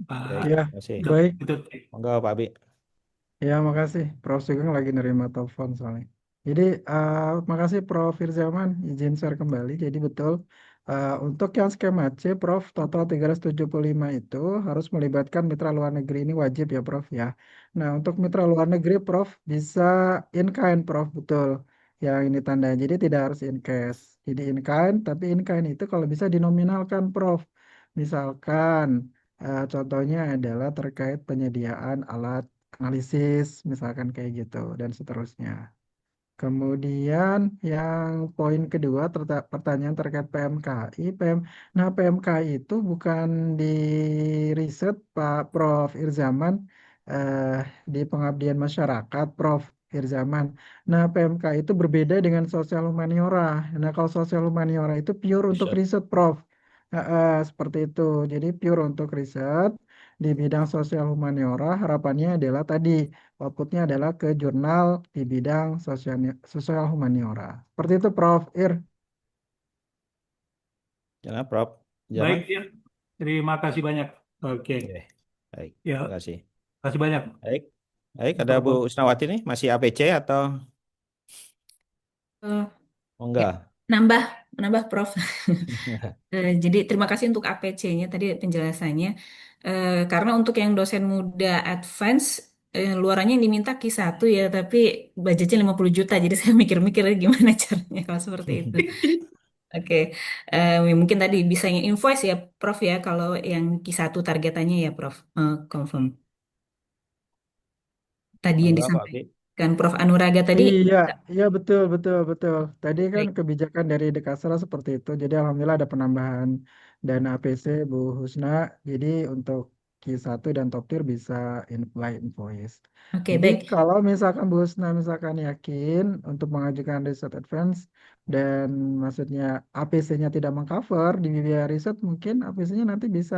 Pak Baik, Ya, terima kasih. baik. Ketut. Monggo Pak Abi. Ya, makasih. Prof Sugeng lagi nerima telepon soalnya. Jadi, makasih Prof Firzaman, izin share kembali. Jadi betul, untuk yang skema C, Prof, total 375 itu harus melibatkan mitra luar negeri ini wajib ya, Prof ya. Nah, untuk mitra luar negeri, Prof, bisa in kind, Prof, betul. Yang ini tanda, jadi tidak harus in cash. Jadi in kind, tapi in kind itu kalau bisa dinominalkan, Prof. Misalkan, contohnya adalah terkait penyediaan alat analisis, misalkan kayak gitu, dan seterusnya. Kemudian yang poin kedua, pertanyaan terkait PMKI. Nah, PMKI itu bukan di riset Pak Prof. Irzaman, eh, di pengabdian masyarakat, Prof. Irzaman. Nah, PMKI itu berbeda dengan sosial humaniora. Nah, kalau sosial humaniora itu pure untuk Riset. riset, Prof. Seperti itu. Jadi pure untuk riset. Di bidang sosial humaniora, harapannya adalah tadi outputnya adalah ke jurnal di bidang sosial humaniora. Seperti itu, Prof. Jangan Prof. Zaman. Baik ya, terima kasih banyak. Oke, Oke. Baik, ya, terima kasih. kasih banyak. Baik. Baik, ada Bu Informasi. Usnawati nih, masih APC atau Eh, oh ya, enggak? nambah, nambah Prof. Jadi terima kasih untuk APC-nya tadi penjelasannya. Karena untuk yang dosen muda advance, luarannya yang diminta Q1 ya, tapi budgetnya 50 juta. Jadi saya mikir-mikir gimana caranya kalau seperti itu. Oke, mungkin tadi bisa yang invoice ya Prof ya, kalau yang Q1 targetannya ya Prof, confirm. Tadi yang Monggo Pak Abi. disampaikan Prof Anuraga tadi, Iya, iya betul, betul, betul. Tadi kan baik. kebijakan dari Dekasera seperti itu. Jadi alhamdulillah ada penambahan dana APC Bu Husna. Jadi untuk Q1 dan top tier bisa in-flight invoice. Oke, Jadi baik. kalau misalkan Bu Husna misalkan yakin untuk mengajukan riset advance dan maksudnya APC-nya tidak mengcover di biaya riset, mungkin APC-nya nanti bisa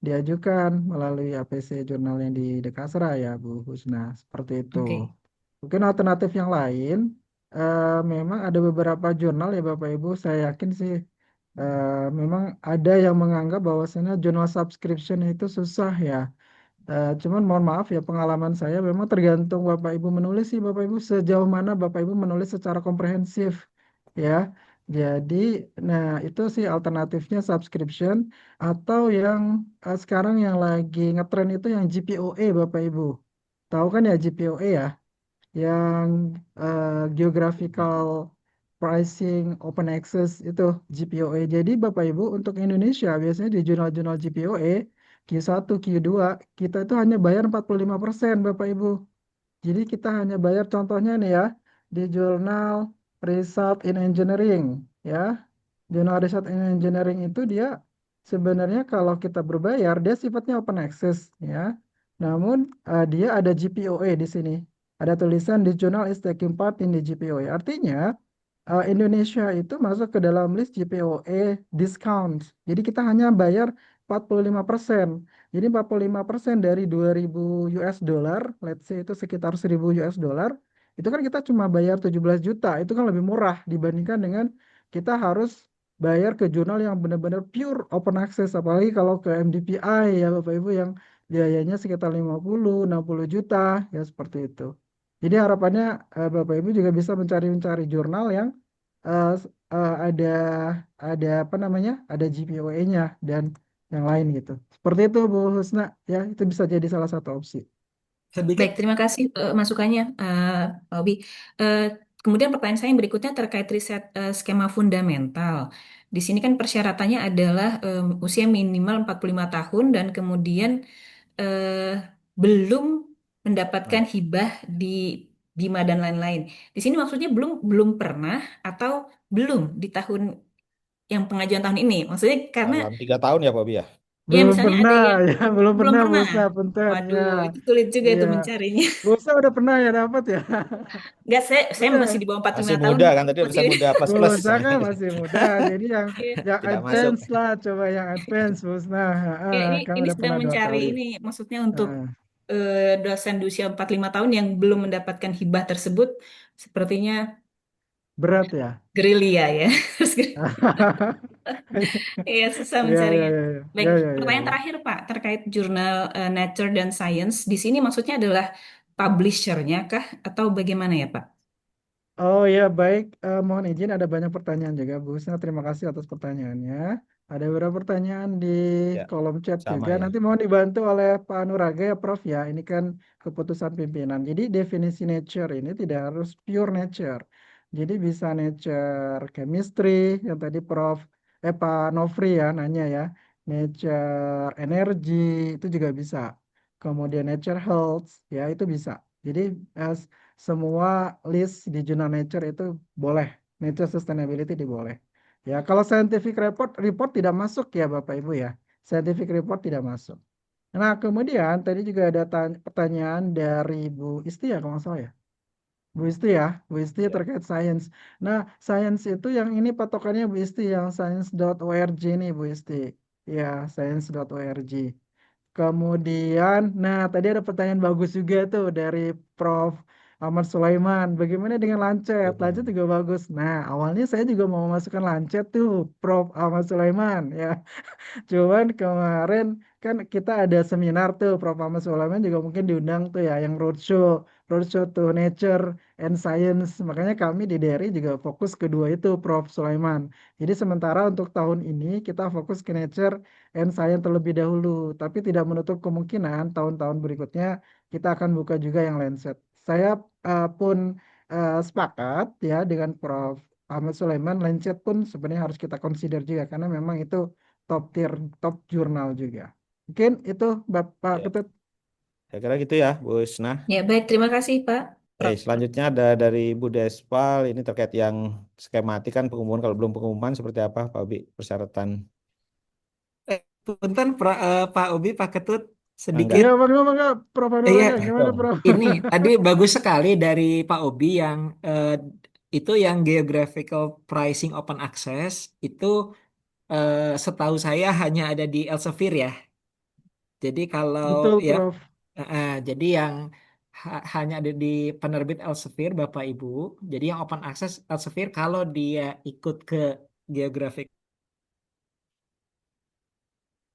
diajukan melalui APC jurnal yang di Dekasera ya Bu Husna. Seperti itu. Oke. Mungkin alternatif yang lain, memang ada beberapa jurnal ya Bapak Ibu, saya yakin sih memang ada yang menganggap bahwasannya jurnal subscription itu susah ya. Cuman mohon maaf ya pengalaman saya memang tergantung Bapak Ibu menulis sih Bapak Ibu sejauh mana Bapak Ibu menulis secara komprehensif ya. Jadi, nah itu sih alternatifnya subscription atau yang sekarang yang lagi ngetren itu yang GPOE Bapak Ibu. Tahu kan ya GPOE ya? Yang Geographical Pricing Open Access itu GPOE. Jadi Bapak Ibu untuk Indonesia biasanya di jurnal-jurnal GPOE Q1, Q2 kita itu hanya bayar 45% Bapak Ibu. Jadi kita hanya bayar contohnya nih ya di jurnal Result in Engineering ya. Jurnal Result in Engineering itu dia sebenarnya kalau kita berbayar dia sifatnya open access ya. Namun dia ada GPOE di sini. Ada tulisan di journal is taking part in the GPOE. Artinya Indonesia itu masuk ke dalam list GPOE discount. Jadi kita hanya bayar 45%. Jadi 45% dari 2.000 US dollar, let's say itu sekitar 1.000 US dollar, itu kan kita cuma bayar 17 juta. Itu kan lebih murah dibandingkan dengan kita harus bayar ke jurnal yang benar-benar pure open access. Apalagi kalau ke MDPI ya Bapak Ibu yang biayanya sekitar 50-60 juta ya seperti itu. Jadi harapannya Bapak Ibu juga bisa mencari jurnal yang eh, ada apa namanya ada GPOE-nya dan yang lain gitu. Seperti itu Bu Husna ya itu bisa jadi salah satu opsi. Baik, terima kasih masukannya, Pak Obi. Eh, Kemudian pertanyaan saya yang berikutnya terkait riset skema fundamental. Di sini kan persyaratannya adalah usia minimal 45 tahun dan kemudian eh, belum mendapatkan hibah di BIMA dan lain-lain. Di sini maksudnya belum belum pernah atau belum di tahun yang pengajuan tahun ini. Maksudnya karena Dalam 3 tahun ya Pak Abi ya? ya Belum misalnya ada pernah yang ya, belum belum pernah Bu pernah. Husna, punten ya. Waduh, itu sulit juga Iya. itu mencarinya. Bu Husna udah pernah ya dapat ya? Enggak, saya Udah. masih di bawah Masih 45 tahun. muda kan tadi Masih urusan muda plus Bu plus. Husna kan masih muda, jadi Iya. yang Tidak masuk. advance lah, coba yang advance Bu Husna. Ya, Kan ini udah sedang pernah 2 kali. mencari ini maksudnya untuk Heeh. dosen di usia 45 tahun yang belum mendapatkan hibah tersebut sepertinya Berat ya. gerilya ya. Iya, susah Iya, iya, mencarinya. iya, Baik, iya, iya, iya, pertanyaan iya. terakhir Pak, terkait jurnal Nature dan Science. Di sini maksudnya adalah publisher-nya kah atau bagaimana ya Pak? Oh ya, baik. Mohon izin ada banyak pertanyaan juga, Bu Husna. Terima kasih atas pertanyaannya. Ada beberapa pertanyaan di Ya, kolom chat sama juga. ya. Nanti mohon dibantu oleh Pak Nuraga ya, Prof ya. Ini kan keputusan pimpinan. Jadi definisi nature ini tidak harus pure nature. Jadi bisa nature chemistry yang tadi Pak Nofri ya nanya ya. Nature energy itu juga bisa. Kemudian nature health ya itu bisa. Jadi eh, semua list di jurnal Nature itu boleh. Nature Sustainability diboleh. Ya, kalau scientific report tidak masuk ya Bapak Ibu ya. Scientific report tidak masuk. Nah, kemudian tadi juga ada pertanyaan dari Bu Isti ya kalau nggak salah ya. Bu Isti ya, Bu Isti Ya. terkait sains. Nah, sains itu yang ini patokannya Bu Isti yang science.org nih Bu Isti. Ya, science.org. Kemudian, nah tadi ada pertanyaan bagus juga tuh dari Prof. Ahmad Sulaiman. Bagaimana dengan Lancet? Lancet juga bagus. Nah, awalnya saya juga mau masukkan Lancet tuh, Prof. Ahmad Sulaiman ya. Cuman kemarin kan kita ada seminar tuh, Prof. Ahmad Sulaiman juga mungkin diundang tuh ya, yang roadshow to Nature and Science. Makanya kami di DRI juga fokus kedua itu, Prof. Sulaiman. Jadi sementara untuk tahun ini kita fokus ke Nature and Science terlebih dahulu, tapi tidak menutup kemungkinan tahun-tahun berikutnya kita akan buka juga yang Lancet. Saya pun sepakat ya dengan Prof. Ahmad Sulaiman, Lancet pun sebenarnya harus kita consider juga karena memang itu top tier, top jurnal juga. Mungkin itu Bapak Ya, Ketut. saya kira gitu ya, Bu Isna. Ya, baik, terima kasih Pak. Selanjutnya ada dari Bu Despal, ini terkait yang skematik kan pengumuman, kalau belum pengumuman seperti apa Pak Obi persyaratan? Punten Pak Obi, Pak Ketut, Enggak. sedikit. Ya, bagaimana Prof. Iya, Anuraga, gimana Prof? ini tadi bagus sekali dari Pak Obi yang itu yang geographical pricing open access itu setahu saya hanya ada di Elsevier ya. Jadi kalau Betul ya, Prof. jadi yang hanya ada di penerbit Elsevier Bapak Ibu. Jadi yang open access Elsevier kalau dia ikut ke geographic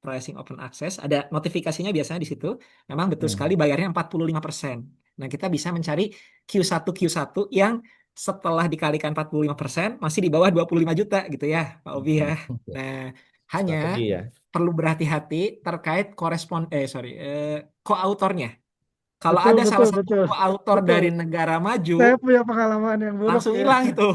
pricing open access, ada notifikasinya biasanya di situ. Memang betul sekali bayarnya 45%. Nah, kita bisa mencari Q1 Q1 yang setelah dikalikan 45% masih di bawah 25 juta gitu ya, Pak Obi ya. Nah, hanya Strategi ya. perlu berhati-hati terkait koautornya. Kalau Betul, ada betul, salah satu betul. koautor Betul. dari negara maju, Saya punya pengalaman yang buruk langsung ya. hilang itu.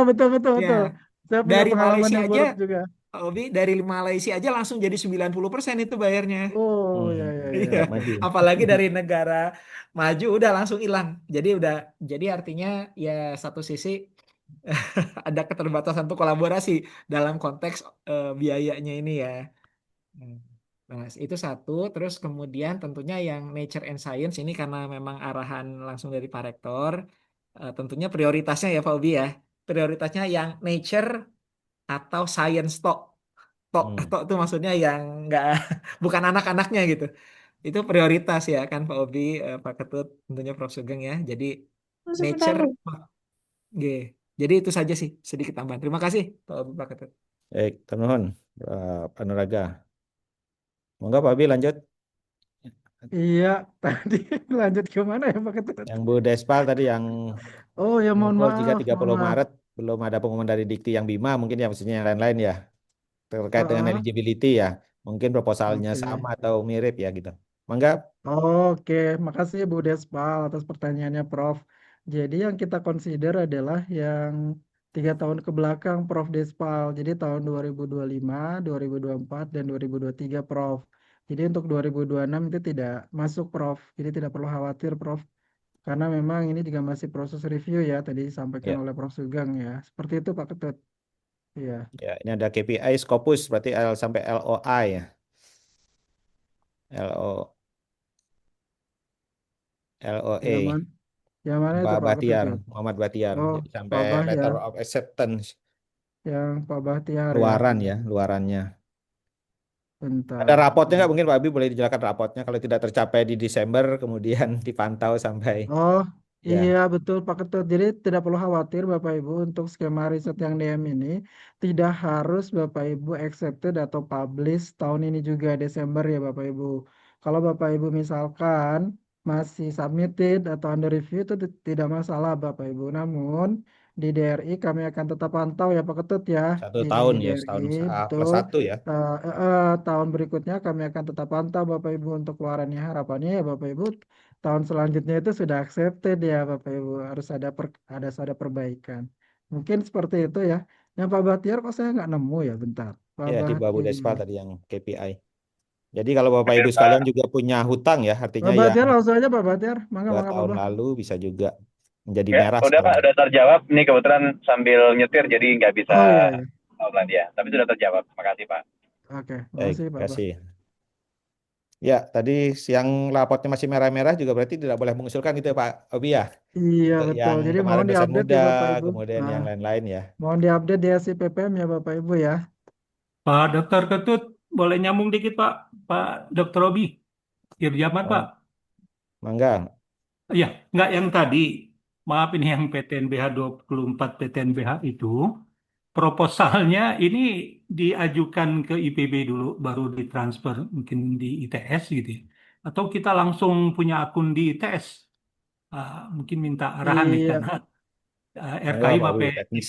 Betul, betul, Ya, betul. Saya punya dari pengalaman Malaysia yang aja, buruk juga. Pak Obi, dari Malaysia aja langsung jadi 90% itu bayarnya. Oh, ya, ya, ya. Iya, Nggak maju. apalagi dari negara maju udah langsung hilang. Jadi artinya ya satu sisi ada keterbatasan untuk kolaborasi dalam konteks biayanya ini ya. Hmm. Nah, itu satu. Terus kemudian tentunya yang Nature and Science ini karena memang arahan langsung dari Pak Rektor, tentunya prioritasnya ya Pak Ubi ya. Prioritasnya yang Nature atau Science tok. Tok itu maksudnya yang nggak bukan anak-anaknya gitu. Itu prioritas ya kan Pak Obi, Pak Ketut, tentunya Prof Sugeng ya. Jadi nature, G. Jadi itu saja sih sedikit tambahan. Terima kasih Pak Obi, Pak Ketut. Baik, termohon Pak Nuraga. Monggo Pak Abi lanjut. Iya, tadi lanjut ke mana ya Pak Ketut? Yang Bu Despal tadi yang Oh ya, mohon monggo jika maaf, 30 mohon maaf. Maret belum ada pengumuman dari Dikti yang Bima, mungkin ya maksudnya yang lain-lain ya. Terkait dengan eligibility ya. Mungkin proposalnya Oke. sama atau mirip ya gitu. Mangga. Oke, makasih Bu Despal atas pertanyaannya Prof. Jadi yang kita consider adalah yang 3 tahun ke belakang Prof Despal. Jadi tahun 2025, 2024, dan 2023 Prof. Jadi untuk 2026 itu tidak masuk Prof. Jadi tidak perlu khawatir Prof. Karena memang ini juga masih proses review ya, tadi disampaikan Ya. oleh Prof Sugeng ya. Seperti itu Pak Ketut. Iya. Ya, ini ada KPI Scopus berarti L sampai LOI ya. LO LOE. Yang mana, yang mana itu Pak Pak Bahtiar, Ketut? Muhammad Bahtiar. Oh, Jadi sampai Pak Bah ya, letter of acceptance yang Pak Bahtiar ya. luaran ya, luarannya. Ada Bentar. rapotnya nggak, mungkin Pak Abi boleh dijelaskan rapotnya kalau tidak tercapai di Desember kemudian dipantau sampai Oh, Iya, Ya, betul Pak Ketut. Jadi tidak perlu khawatir Bapak Ibu untuk skema riset yang DM ini tidak harus Bapak Ibu accepted atau publish tahun ini juga Desember ya Bapak Ibu. Kalau Bapak Ibu misalkan masih submitted atau under review itu tidak masalah Bapak Ibu. Namun di DRI kami akan tetap pantau ya Pak Ketut ya. satu Di tahun ya, DRI setahun plus betul. satu ya. Tahun berikutnya kami akan tetap pantau Bapak Ibu untuk keluarannya. Harapannya ya Bapak Ibu tahun selanjutnya itu sudah accepted ya Bapak Ibu, harus ada perbaikan. Mungkin seperti itu ya. Yang Pak Bahtiar kok saya nggak nemu ya, bentar. Pak Ya, di bawah Bu Despa Bahtiar. tadi yang KPI. Jadi kalau Bapak Ibu sekalian juga punya hutang ya, artinya Pak yang Bahtiar langsung aja Pak Bahtiar. Mangga, dua mangga Pak tahun Bah. lalu bisa juga menjadi Ya, merah udah Pak, sekarang. udah terjawab. Ini kebetulan sambil nyetir jadi nggak bisa Oh iya, iya. offline dia. Tapi sudah terjawab. Makasih Pak. Oke, Baik, makasih Pak Bah. kasih. Ya, tadi siang raportnya masih merah-merah juga berarti tidak boleh mengusulkan gitu ya Pak Obi ya. Iya Untuk betul. yang Jadi kemarin mohon dosen diupdate muda, ya Bapak Ibu. kemudian yang lain-lain ya. Mohon diupdate di SIPPM ya Bapak Ibu ya. Pak Dokter Ketut, boleh nyambung dikit Pak, Pak Dokter Robi, Irjaman Pak. Mangga. Ya, nggak yang tadi. Maaf ini yang PTNBH 24 PTNBH itu, proposalnya ini diajukan ke IPB dulu, baru ditransfer mungkin di ITS gitu ya. Atau kita langsung punya akun di ITS. Mungkin minta arahan nih, Iya, karena Mangga RKI Pak mah Obi, teknis.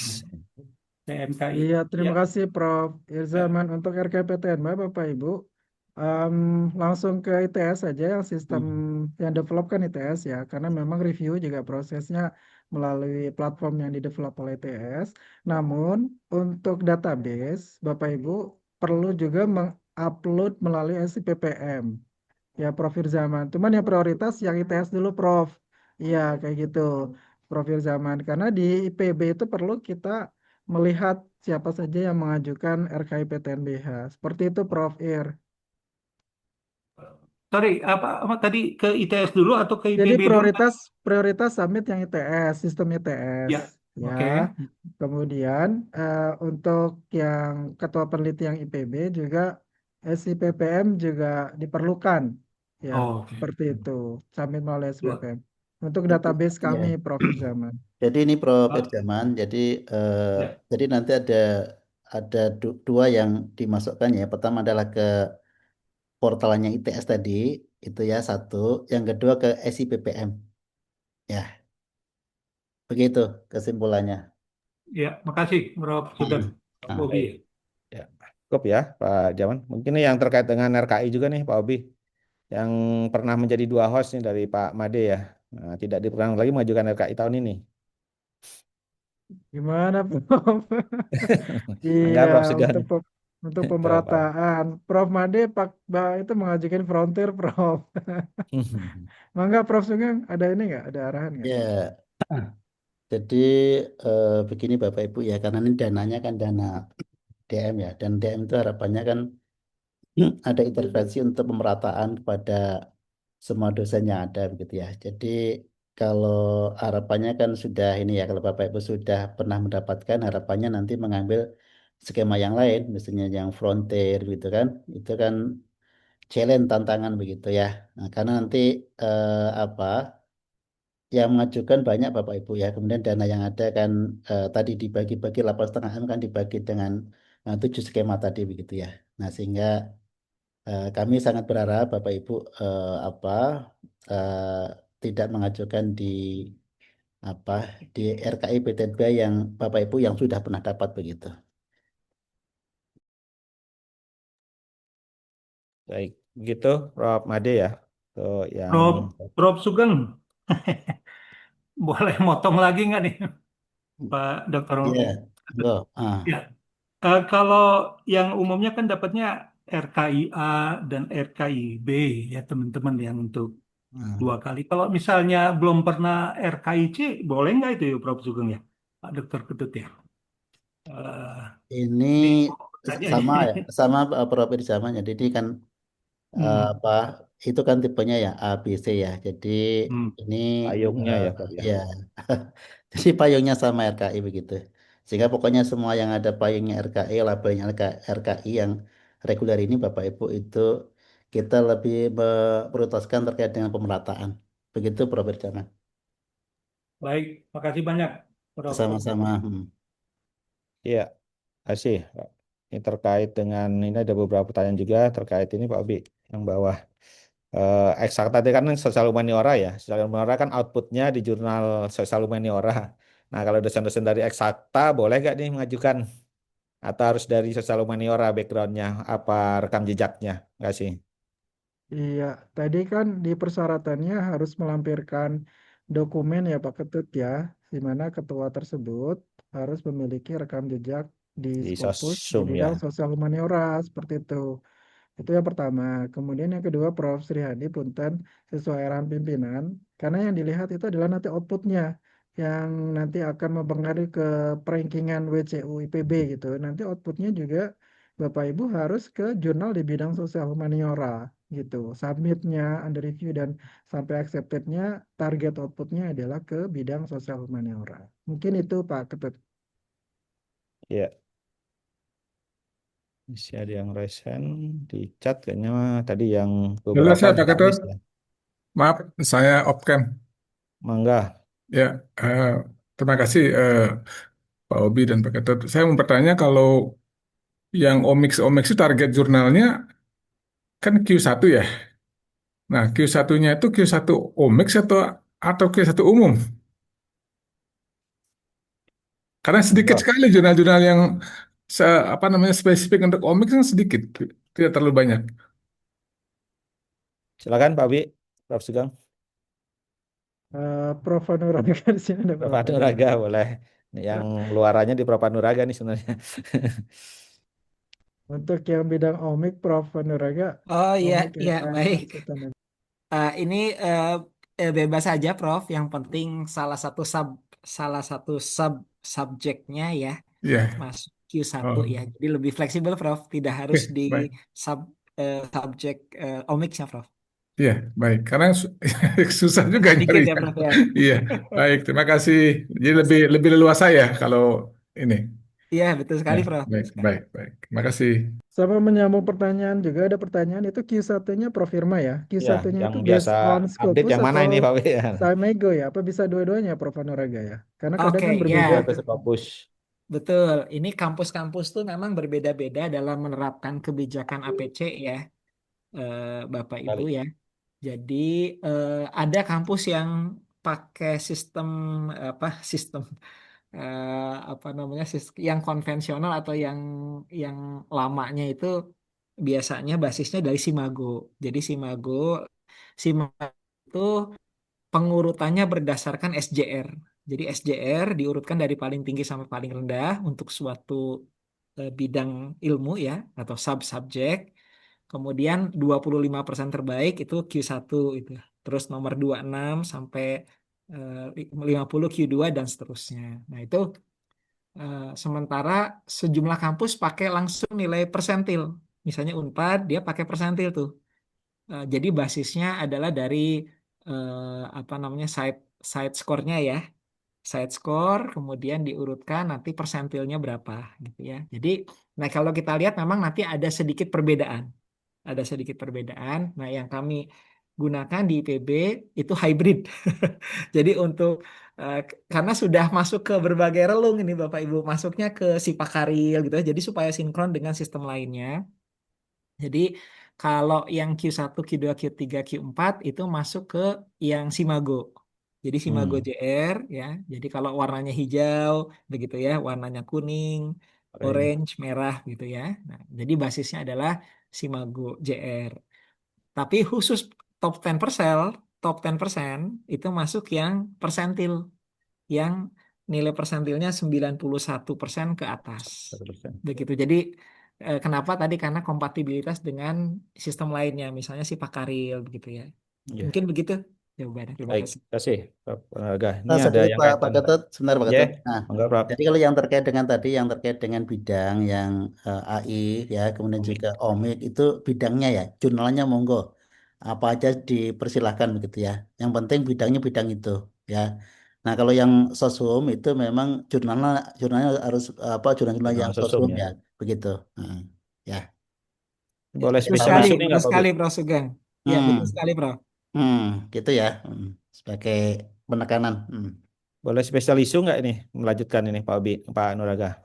PMKI. iya, Ya, terima kasih Prof. ya. Irzaman untuk RKPTN, Bapak Ibu. Em, Langsung ke ITS saja yang sistem yang develop kan ITS ya, karena memang review juga prosesnya melalui platform yang di-develop oleh ITS. Namun untuk database, Bapak Ibu perlu juga mengupload melalui SIPPM. Ya, Prof. Irzaman. Cuman yang prioritas yang ITS dulu, Prof. Iya, kayak gitu, Prof. Irzaman. Karena di IPB itu perlu kita melihat siapa saja yang mengajukan RKIPTNBH. Seperti itu, Prof. Ir. Sorry, apa tadi ke ITS dulu atau ke Jadi IPB dulu? prioritas submit yang ITS, sistem ITS. Ya, Ya, oke. kemudian untuk yang ketua peneliti yang IPB juga SIPPM juga diperlukan. Ya, Oh, oke. seperti itu. Submit melalui Ya, SIPPM. Untuk Jadi, database iya. kami, Prof. Irzaman. Jadi ini Prof. Pak. Irjaman, Ya. jadi nanti ada dua yang dimasukkan ya. Pertama adalah ke portalnya ITS tadi, itu ya satu. Yang kedua ke SIPPM. Ya, begitu kesimpulannya. Ya, makasih, Prof. Sugeng, Pak Nah, Bobi. Baik. Ya, cukup ya Pak Jaman. Mungkin ini yang terkait dengan RKI juga nih Pak Obi. Yang pernah menjadi dua host nih dari Pak Made ya. Nah, tidak diperlukan lagi mengajukan RKI tahun ini. Gimana, Prof? Enggak Iya, Prof Sugeng. untuk Coba. pemerataan. Prof. Made itu mengajukan frontier, Prof. Mangga, Prof. Sugeng, ada ini nggak? Ada arahan nggak? ya, jadi begini Bapak Ibu ya, karena ini dananya kan dana DM ya, dan DM itu harapannya kan ada intervensi untuk pemerataan kepada semua dosen yang ada begitu ya. Jadi kalau harapannya kan sudah ini ya, kalau Bapak Ibu sudah pernah mendapatkan, harapannya nanti mengambil skema yang lain, misalnya yang frontier gitu kan, itu kan challenge tantangan begitu ya. Nah, karena nanti apa yang mengajukan banyak Bapak Ibu ya, kemudian dana yang ada kan tadi dibagi-bagi 8,5 M kan dibagi dengan 7 skema tadi begitu ya. Nah, sehingga kami sangat berharap Bapak Ibu eh, tidak mengajukan apa di RKI PTNB yang Bapak Ibu yang sudah pernah dapat begitu. Baik, begitu Prof Made ya. Tuh yang Prof. Sugeng, boleh motong lagi nggak nih, Pak Dr. Robi? Iya, enggak. Ya, kalau yang umumnya kan dapatnya RKIA dan RKIB ya teman-teman yang untuk dua kali. Kalau misalnya belum pernah RKIC, boleh nggak itu ya Prof. Sugeng ya, Pak Dokter Ketut ya? Eh, Ini ini tanya nih. sama ya, sama profil sama. Jadi ini kan Hmm, apa itu kan tipenya ya A, B, C ya. Jadi hmm. ini payungnya eh, ya Prof ya. ya, jadi payungnya sama RKI begitu. Sehingga pokoknya semua yang ada payungnya RKI, labelnya RKI yang reguler ini Bapak Ibu itu kita lebih prioritaskan terkait dengan pemerataan. Begitu Prof. Irjaman. Baik, makasih banyak, Prof. Sama-sama. Iya, kasih, Pak. Ini terkait dengan ini ada beberapa pertanyaan juga terkait ini Pak Abi yang bawah. Eksak tadi kan sosial humaniora ya. Sosial humaniora kan outputnya di jurnal sosial humaniora. Nah, kalau dosen-dosen dari eksakta boleh nggak nih mengajukan atau harus dari sosial humaniora backgroundnya apa rekam jejaknya? Nggak sih? Iya, tadi kan di persyaratannya harus melampirkan dokumen ya Pak Ketut ya, di mana ketua tersebut harus memiliki rekam jejak di Di Scopus di sosum ya. bidang sosial humaniora seperti itu. Itu yang pertama. Kemudian yang kedua, Prof. Sri Hadi Punten, sesuai arahan pimpinan, karena yang dilihat itu adalah nanti outputnya, yang nanti akan mempengaruhi ke perankingan WCU IPB gitu. Nanti outputnya juga Bapak Ibu harus ke jurnal di bidang sosial humaniora gitu. Submitnya, under review, dan sampai acceptednya, target outputnya adalah ke bidang sosial humaniora. Mungkin itu Pak Ketut. Iya. Masih ada yang resen di chat kayaknya tadi yang Jelas beberapa ya Pak udah Ketut. habis ya. Maaf, saya off cam. Mangga. Ya, terima kasih Pak Obi dan Pak Ketut. Saya mau bertanya kalau yang Omix itu target jurnalnya kan Q1 ya. Nah, Q1-nya itu Q1 Omix atau Q1 umum? Karena sedikit Monggo. sekali jurnal-jurnal yang apa namanya spesifik untuk Omix kan sedikit, tidak terlalu banyak. Silakan Pak Abi, Prof. Sugeng. Prof. Anuraga di sini ada Prof. Prof. Anuraga Anuraga. boleh. Ini yang luarannya di Prof. Anuraga nih sebenarnya. Untuk yang bidang omik, Prof. Anuraga, Oh iya, omik iya FM baik. konsultan. Ini bebas saja, Prof. Yang penting salah satu subjeknya ya Iya. masuk Q1 Oh, ya. Jadi lebih fleksibel, Prof. Tidak harus oke, di baik. sub subjek omicsnya, Prof. Iya, baik. Karena susah juga Sedikit ya, nyarinya. Prof ya. Iya, baik. Terima kasih. Jadi lebih leluasa ya kalau ini. Iya, betul Ya, sekali, Prof. baik, Betul sekali. baik, baik. Terima kasih. Sama menyambung pertanyaan juga ada pertanyaan itu Q1-nya Prof. Irma ya. Ya, Q1-nya yang itu biasa based on update Scopus yang mana atau ini Pak Abi? Samego ya? Apa bisa dua-duanya Prof. Anuraga ya? Karena kadang Oke, kan ya. berbeda Itu tuh. Scopus. Betul. Ini kampus-kampus tuh memang berbeda-beda dalam menerapkan kebijakan APC ya, Bapak Ibu Kali. ya. Jadi ada kampus yang pakai sistem sistem apa namanya yang konvensional atau yang lamanya itu biasanya basisnya dari Simago. Jadi Simago itu pengurutannya berdasarkan SJR. Jadi SJR diurutkan dari paling tinggi sampai paling rendah untuk suatu bidang ilmu ya atau sub-subjek. Kemudian 25% terbaik itu Q1 itu. Terus nomor 26 sampai 50 Q2 dan seterusnya. Nah, itu sementara sejumlah kampus pakai langsung nilai persentil. Misalnya Unpad dia pakai persentil tuh. Jadi basisnya adalah dari apa namanya side score-nya ya. Side score kemudian diurutkan nanti persentilnya berapa gitu ya. Jadi nah kalau kita lihat memang nanti ada sedikit perbedaan. Ada sedikit perbedaan. Nah, yang kami gunakan di IPB itu hybrid. Jadi untuk karena sudah masuk ke berbagai relung ini Bapak Ibu, masuknya ke Sipakaril gitu ya. Jadi supaya sinkron dengan sistem lainnya. Jadi kalau yang Q1, Q2, Q3, Q4 itu masuk ke yang Simago. Jadi Simago JR ya. Jadi kalau warnanya hijau begitu ya, warnanya kuning, orange, merah gitu ya. Nah, jadi basisnya adalah Simago JR. Tapi khusus top 10% itu masuk yang persentil yang nilai persentilnya 91% ke atas. 1%. Begitu. Jadi kenapa tadi karena kompatibilitas dengan sistem lainnya, misalnya si Pakaril begitu ya. Iya. Mungkin begitu jawabannya. Terima Baik, kasih. terima kasih Prof. Anuraga. Ini Nah, ada sedikit yang Pak kaitan. Ketut, sebentar Pak Ya, Ketut. Nah, monggo Prof. jadi kalau yang terkait dengan tadi, yang terkait dengan bidang yang AI ya, kemudian juga OMIK itu bidangnya ya, jurnalnya monggo. Apa aja dipersilahkan begitu ya. Yang penting bidangnya bidang itu ya. Nah, kalau yang sosum itu memang jurnalnya harus apa jurnal-jurnal yang Jurnal sosum sosum ya. ya, begitu. Nah, ya. Boleh Mungkin Betul sama. sekali, spesifikasi ini betul nggak Pak Bi? sekali Prof. Sugeng. Ya, betul Hmm, sekali Prof. hmm, gitu ya. Sebagai penekanan. Boleh spesial isu nggak ini melanjutkan ini Pak Obi, Pak Nuraga?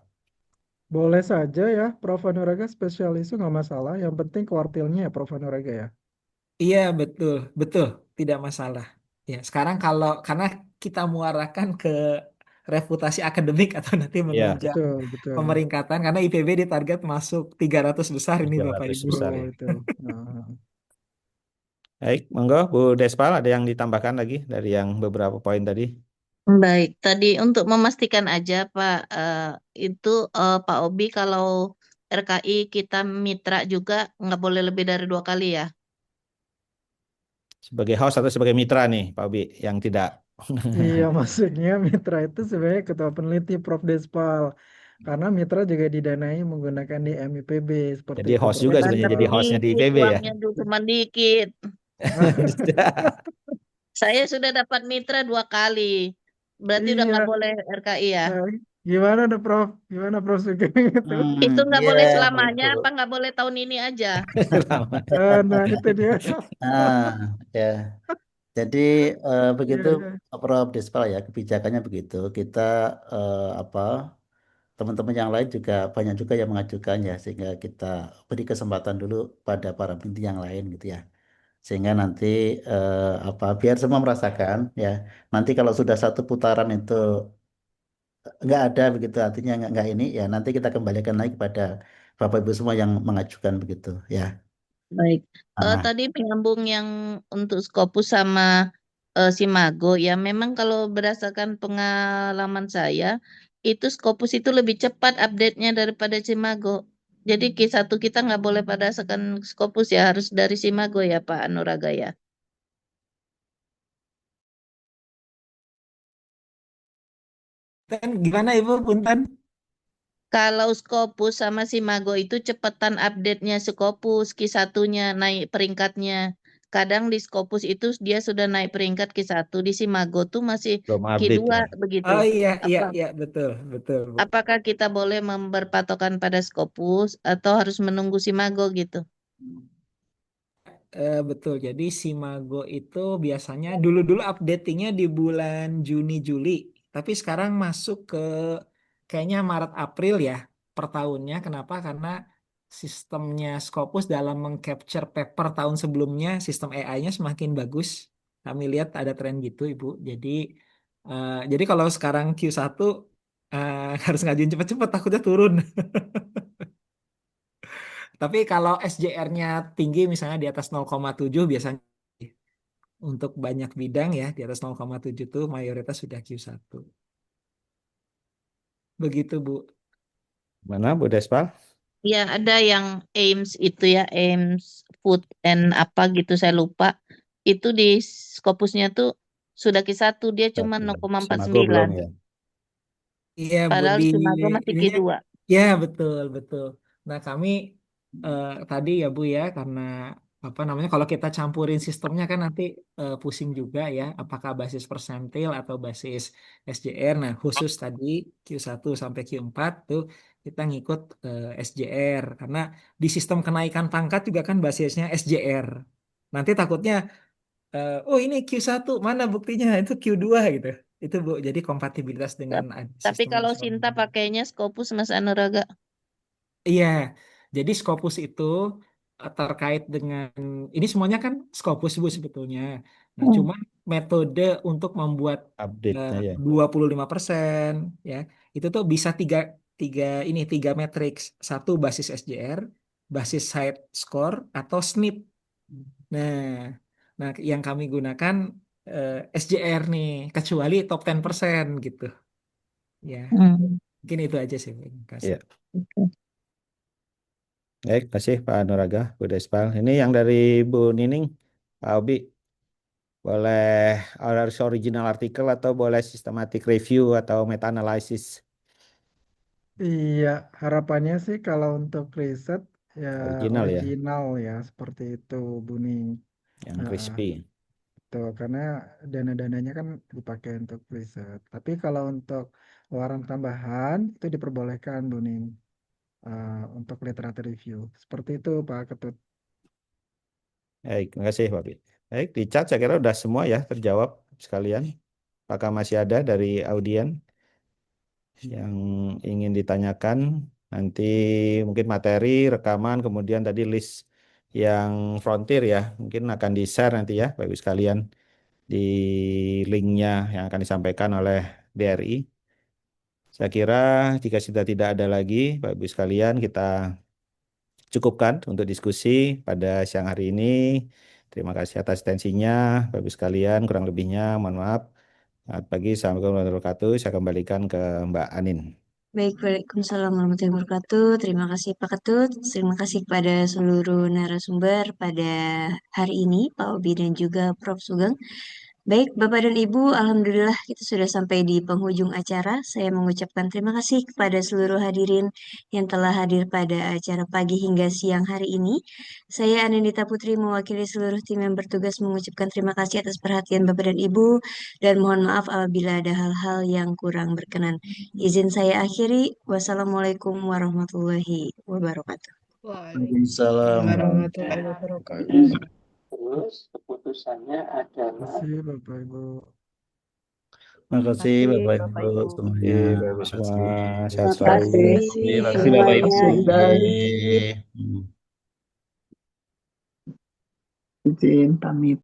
Boleh saja ya, Prof. Anuraga spesialis itu nggak masalah. Yang penting kuartilnya ya, Prof. Anuraga ya. Iya, betul, betul, tidak masalah. Ya, sekarang kalau karena kita muarakan ke reputasi akademik atau nanti Iya, menunjang Betul, betul. pemeringkatan karena IPB ditarget masuk 300 besar ini Bapak 300 Ibu. besar Betul ya. itu. Nah, Baik, monggo Bu Despal ada yang ditambahkan lagi dari yang beberapa poin tadi? Baik, tadi untuk memastikan aja Pak, itu Pak Obi kalau RKI kita mitra juga nggak boleh lebih dari 2 kali ya. Sebagai host atau sebagai mitra nih Pak Obi yang tidak. iya, maksudnya mitra itu sebenarnya ketua peneliti Prof. Despal. Karena mitra juga didanai menggunakan di MIPB seperti Jadi itu, host Prof. juga Cuman sebenarnya jadi Despal. hostnya di dikit, IPB ya. uangnya dulu cuma dikit. Saya sudah dapat mitra 2 kali. Berarti udah Iya, nggak boleh RKI ya. nah, gimana deh Prof? Gimana Prof Sugeng itu? Itu nggak Iya boleh selamanya, betul. apa nggak boleh tahun ini aja? Nah, itu dia. Ah, ya. Jadi Iya, begitu iya. Prof. Despal ya kebijakannya begitu. Kita apa teman-teman yang lain juga banyak juga yang mengajukan ya sehingga kita beri kesempatan dulu pada para peneliti yang lain gitu ya. Sehingga nanti apa biar semua merasakan ya. Nanti kalau sudah satu putaran itu nggak ada begitu artinya nggak ini ya nanti kita kembalikan lagi kepada Bapak Ibu semua yang mengajukan begitu ya. Baik. Ah, Tadi menyambung yang untuk Scopus sama Simago, ya memang kalau berdasarkan pengalaman saya, itu Scopus itu lebih cepat update-nya daripada Simago. Jadi Q1 kita nggak boleh berdasarkan Scopus ya, harus dari Simago ya Pak Anuraga ya. Dan gimana Ibu Punten? Kalau Scopus sama Simago itu cepetan update-nya Scopus, Q1-nya naik peringkatnya. Kadang di Scopus itu dia sudah naik peringkat Q1, di Simago tuh masih Belum update Q2 ya. begitu. Oh iya, iya, Apa iya, betul, betul, Bu. apakah kita boleh berpatokan pada Scopus atau harus menunggu Simago gitu? Betul, jadi Simago itu biasanya dulu-dulu updatingnya di bulan Juni Juli, tapi sekarang masuk ke kayaknya Maret April ya per tahunnya. Kenapa? Karena sistemnya Scopus dalam mengcapture paper tahun sebelumnya, sistem AI-nya semakin bagus. Kami lihat ada tren gitu, Ibu. Jadi kalau sekarang Q1 harus ngajuin cepet-cepet, takutnya turun. Tapi kalau SJR-nya tinggi, misalnya di atas 0,7 biasanya. Untuk banyak bidang ya, di atas 0,7 tuh mayoritas sudah Q1. Begitu, Bu. Mana Bu Despal? Ya ada yang AIMS itu ya, AIMS Food and apa gitu saya lupa. Itu di Scopusnya tuh sudah Q1, dia cuma Satu. Simago 0,49. belum ya. Iya, Bu, Padahal di Simago masih ininya, Q2. ya betul, betul. Nah, kami tadi ya, Bu ya, karena apa namanya, kalau kita campurin sistemnya kan nanti pusing juga ya, apakah basis persentil atau basis SJR. Nah, khusus tadi Q1 sampai Q4 tuh kita ngikut SJR, karena di sistem kenaikan pangkat juga kan basisnya SJR. Nanti takutnya oh ini Q1 mana buktinya itu Q2 gitu. Itu Bu, jadi kompatibilitas dengan Tapi sistem kalau nasional. Sinta pakainya Scopus Mas Anuraga. Iya, jadi Scopus itu terkait dengan ini semuanya kan Scopus Bu sebetulnya. Nah, Hmm. cuman metode untuk membuat Update-nya ya. 25% ya, itu tuh bisa tiga matriks. Satu basis SJR, basis side score atau SNP. Nah, nah yang kami gunakan SJR nih, kecuali top 10% gitu. Ya, Hmm. mungkin itu aja sih. Bu. Terima kasih. Iya. Baik, kasih Pak Nuraga, Bu Despal. Ini yang dari Bu Nining, Pak Obi, boleh harus original artikel atau boleh systematic review atau meta analysis Iya, harapannya sih kalau untuk riset ya original ya, original ya seperti itu, Buning. yang Heeh, crispy. betul, karena dana-dananya kan dipakai untuk riset. Tapi kalau untuk waran tambahan itu diperbolehkan, Buning, untuk literatur review. Seperti itu, Pak Ketut. Baik, terima kasih Pak Obi. Baik, di chat saya kira udah semua ya terjawab sekalian. Apakah masih ada dari audien yang ingin ditanyakan? Nanti mungkin materi, rekaman, kemudian tadi list yang frontier ya, mungkin akan di-share nanti ya, Bapak Ibu sekalian, di linknya yang akan disampaikan oleh DRI. Saya kira jika sudah tidak ada lagi, Bapak Ibu sekalian, kita cukupkan untuk diskusi pada siang hari ini. Terima kasih atas atensinya, Bapak Ibu sekalian. Kurang lebihnya, mohon maaf. Selamat pagi, assalamualaikum warahmatullahi wabarakatuh. Saya kembalikan ke Mbak Anin. Baik, Waalaikumsalam warahmatullahi wabarakatuh. Terima kasih Pak Ketut. Terima kasih kepada seluruh narasumber pada hari ini, Pak Obi dan juga Prof. Sugeng. Baik, Bapak dan Ibu, Alhamdulillah kita sudah sampai di penghujung acara. Saya mengucapkan terima kasih kepada seluruh hadirin yang telah hadir pada acara pagi hingga siang hari ini. Saya Anindita Putri mewakili seluruh tim yang bertugas mengucapkan terima kasih atas perhatian Bapak dan Ibu dan mohon maaf apabila ada hal-hal yang kurang berkenan. Izin saya akhiri. Wassalamualaikum warahmatullahi wabarakatuh. Waalaikumsalam. warahmatullahi wabarakatuh. Terus keputusannya Terima adalah kasih Bapak Ibu. Terima kasih Bapak Bapak Ibu Ibu. semuanya. Bapak Ibu Terima semua, kasih. sehat terima selalu. kasih Terima kasih Terima Bapak Ibu. kasih. semuanya. Terima Izin kasih. Izin pamit.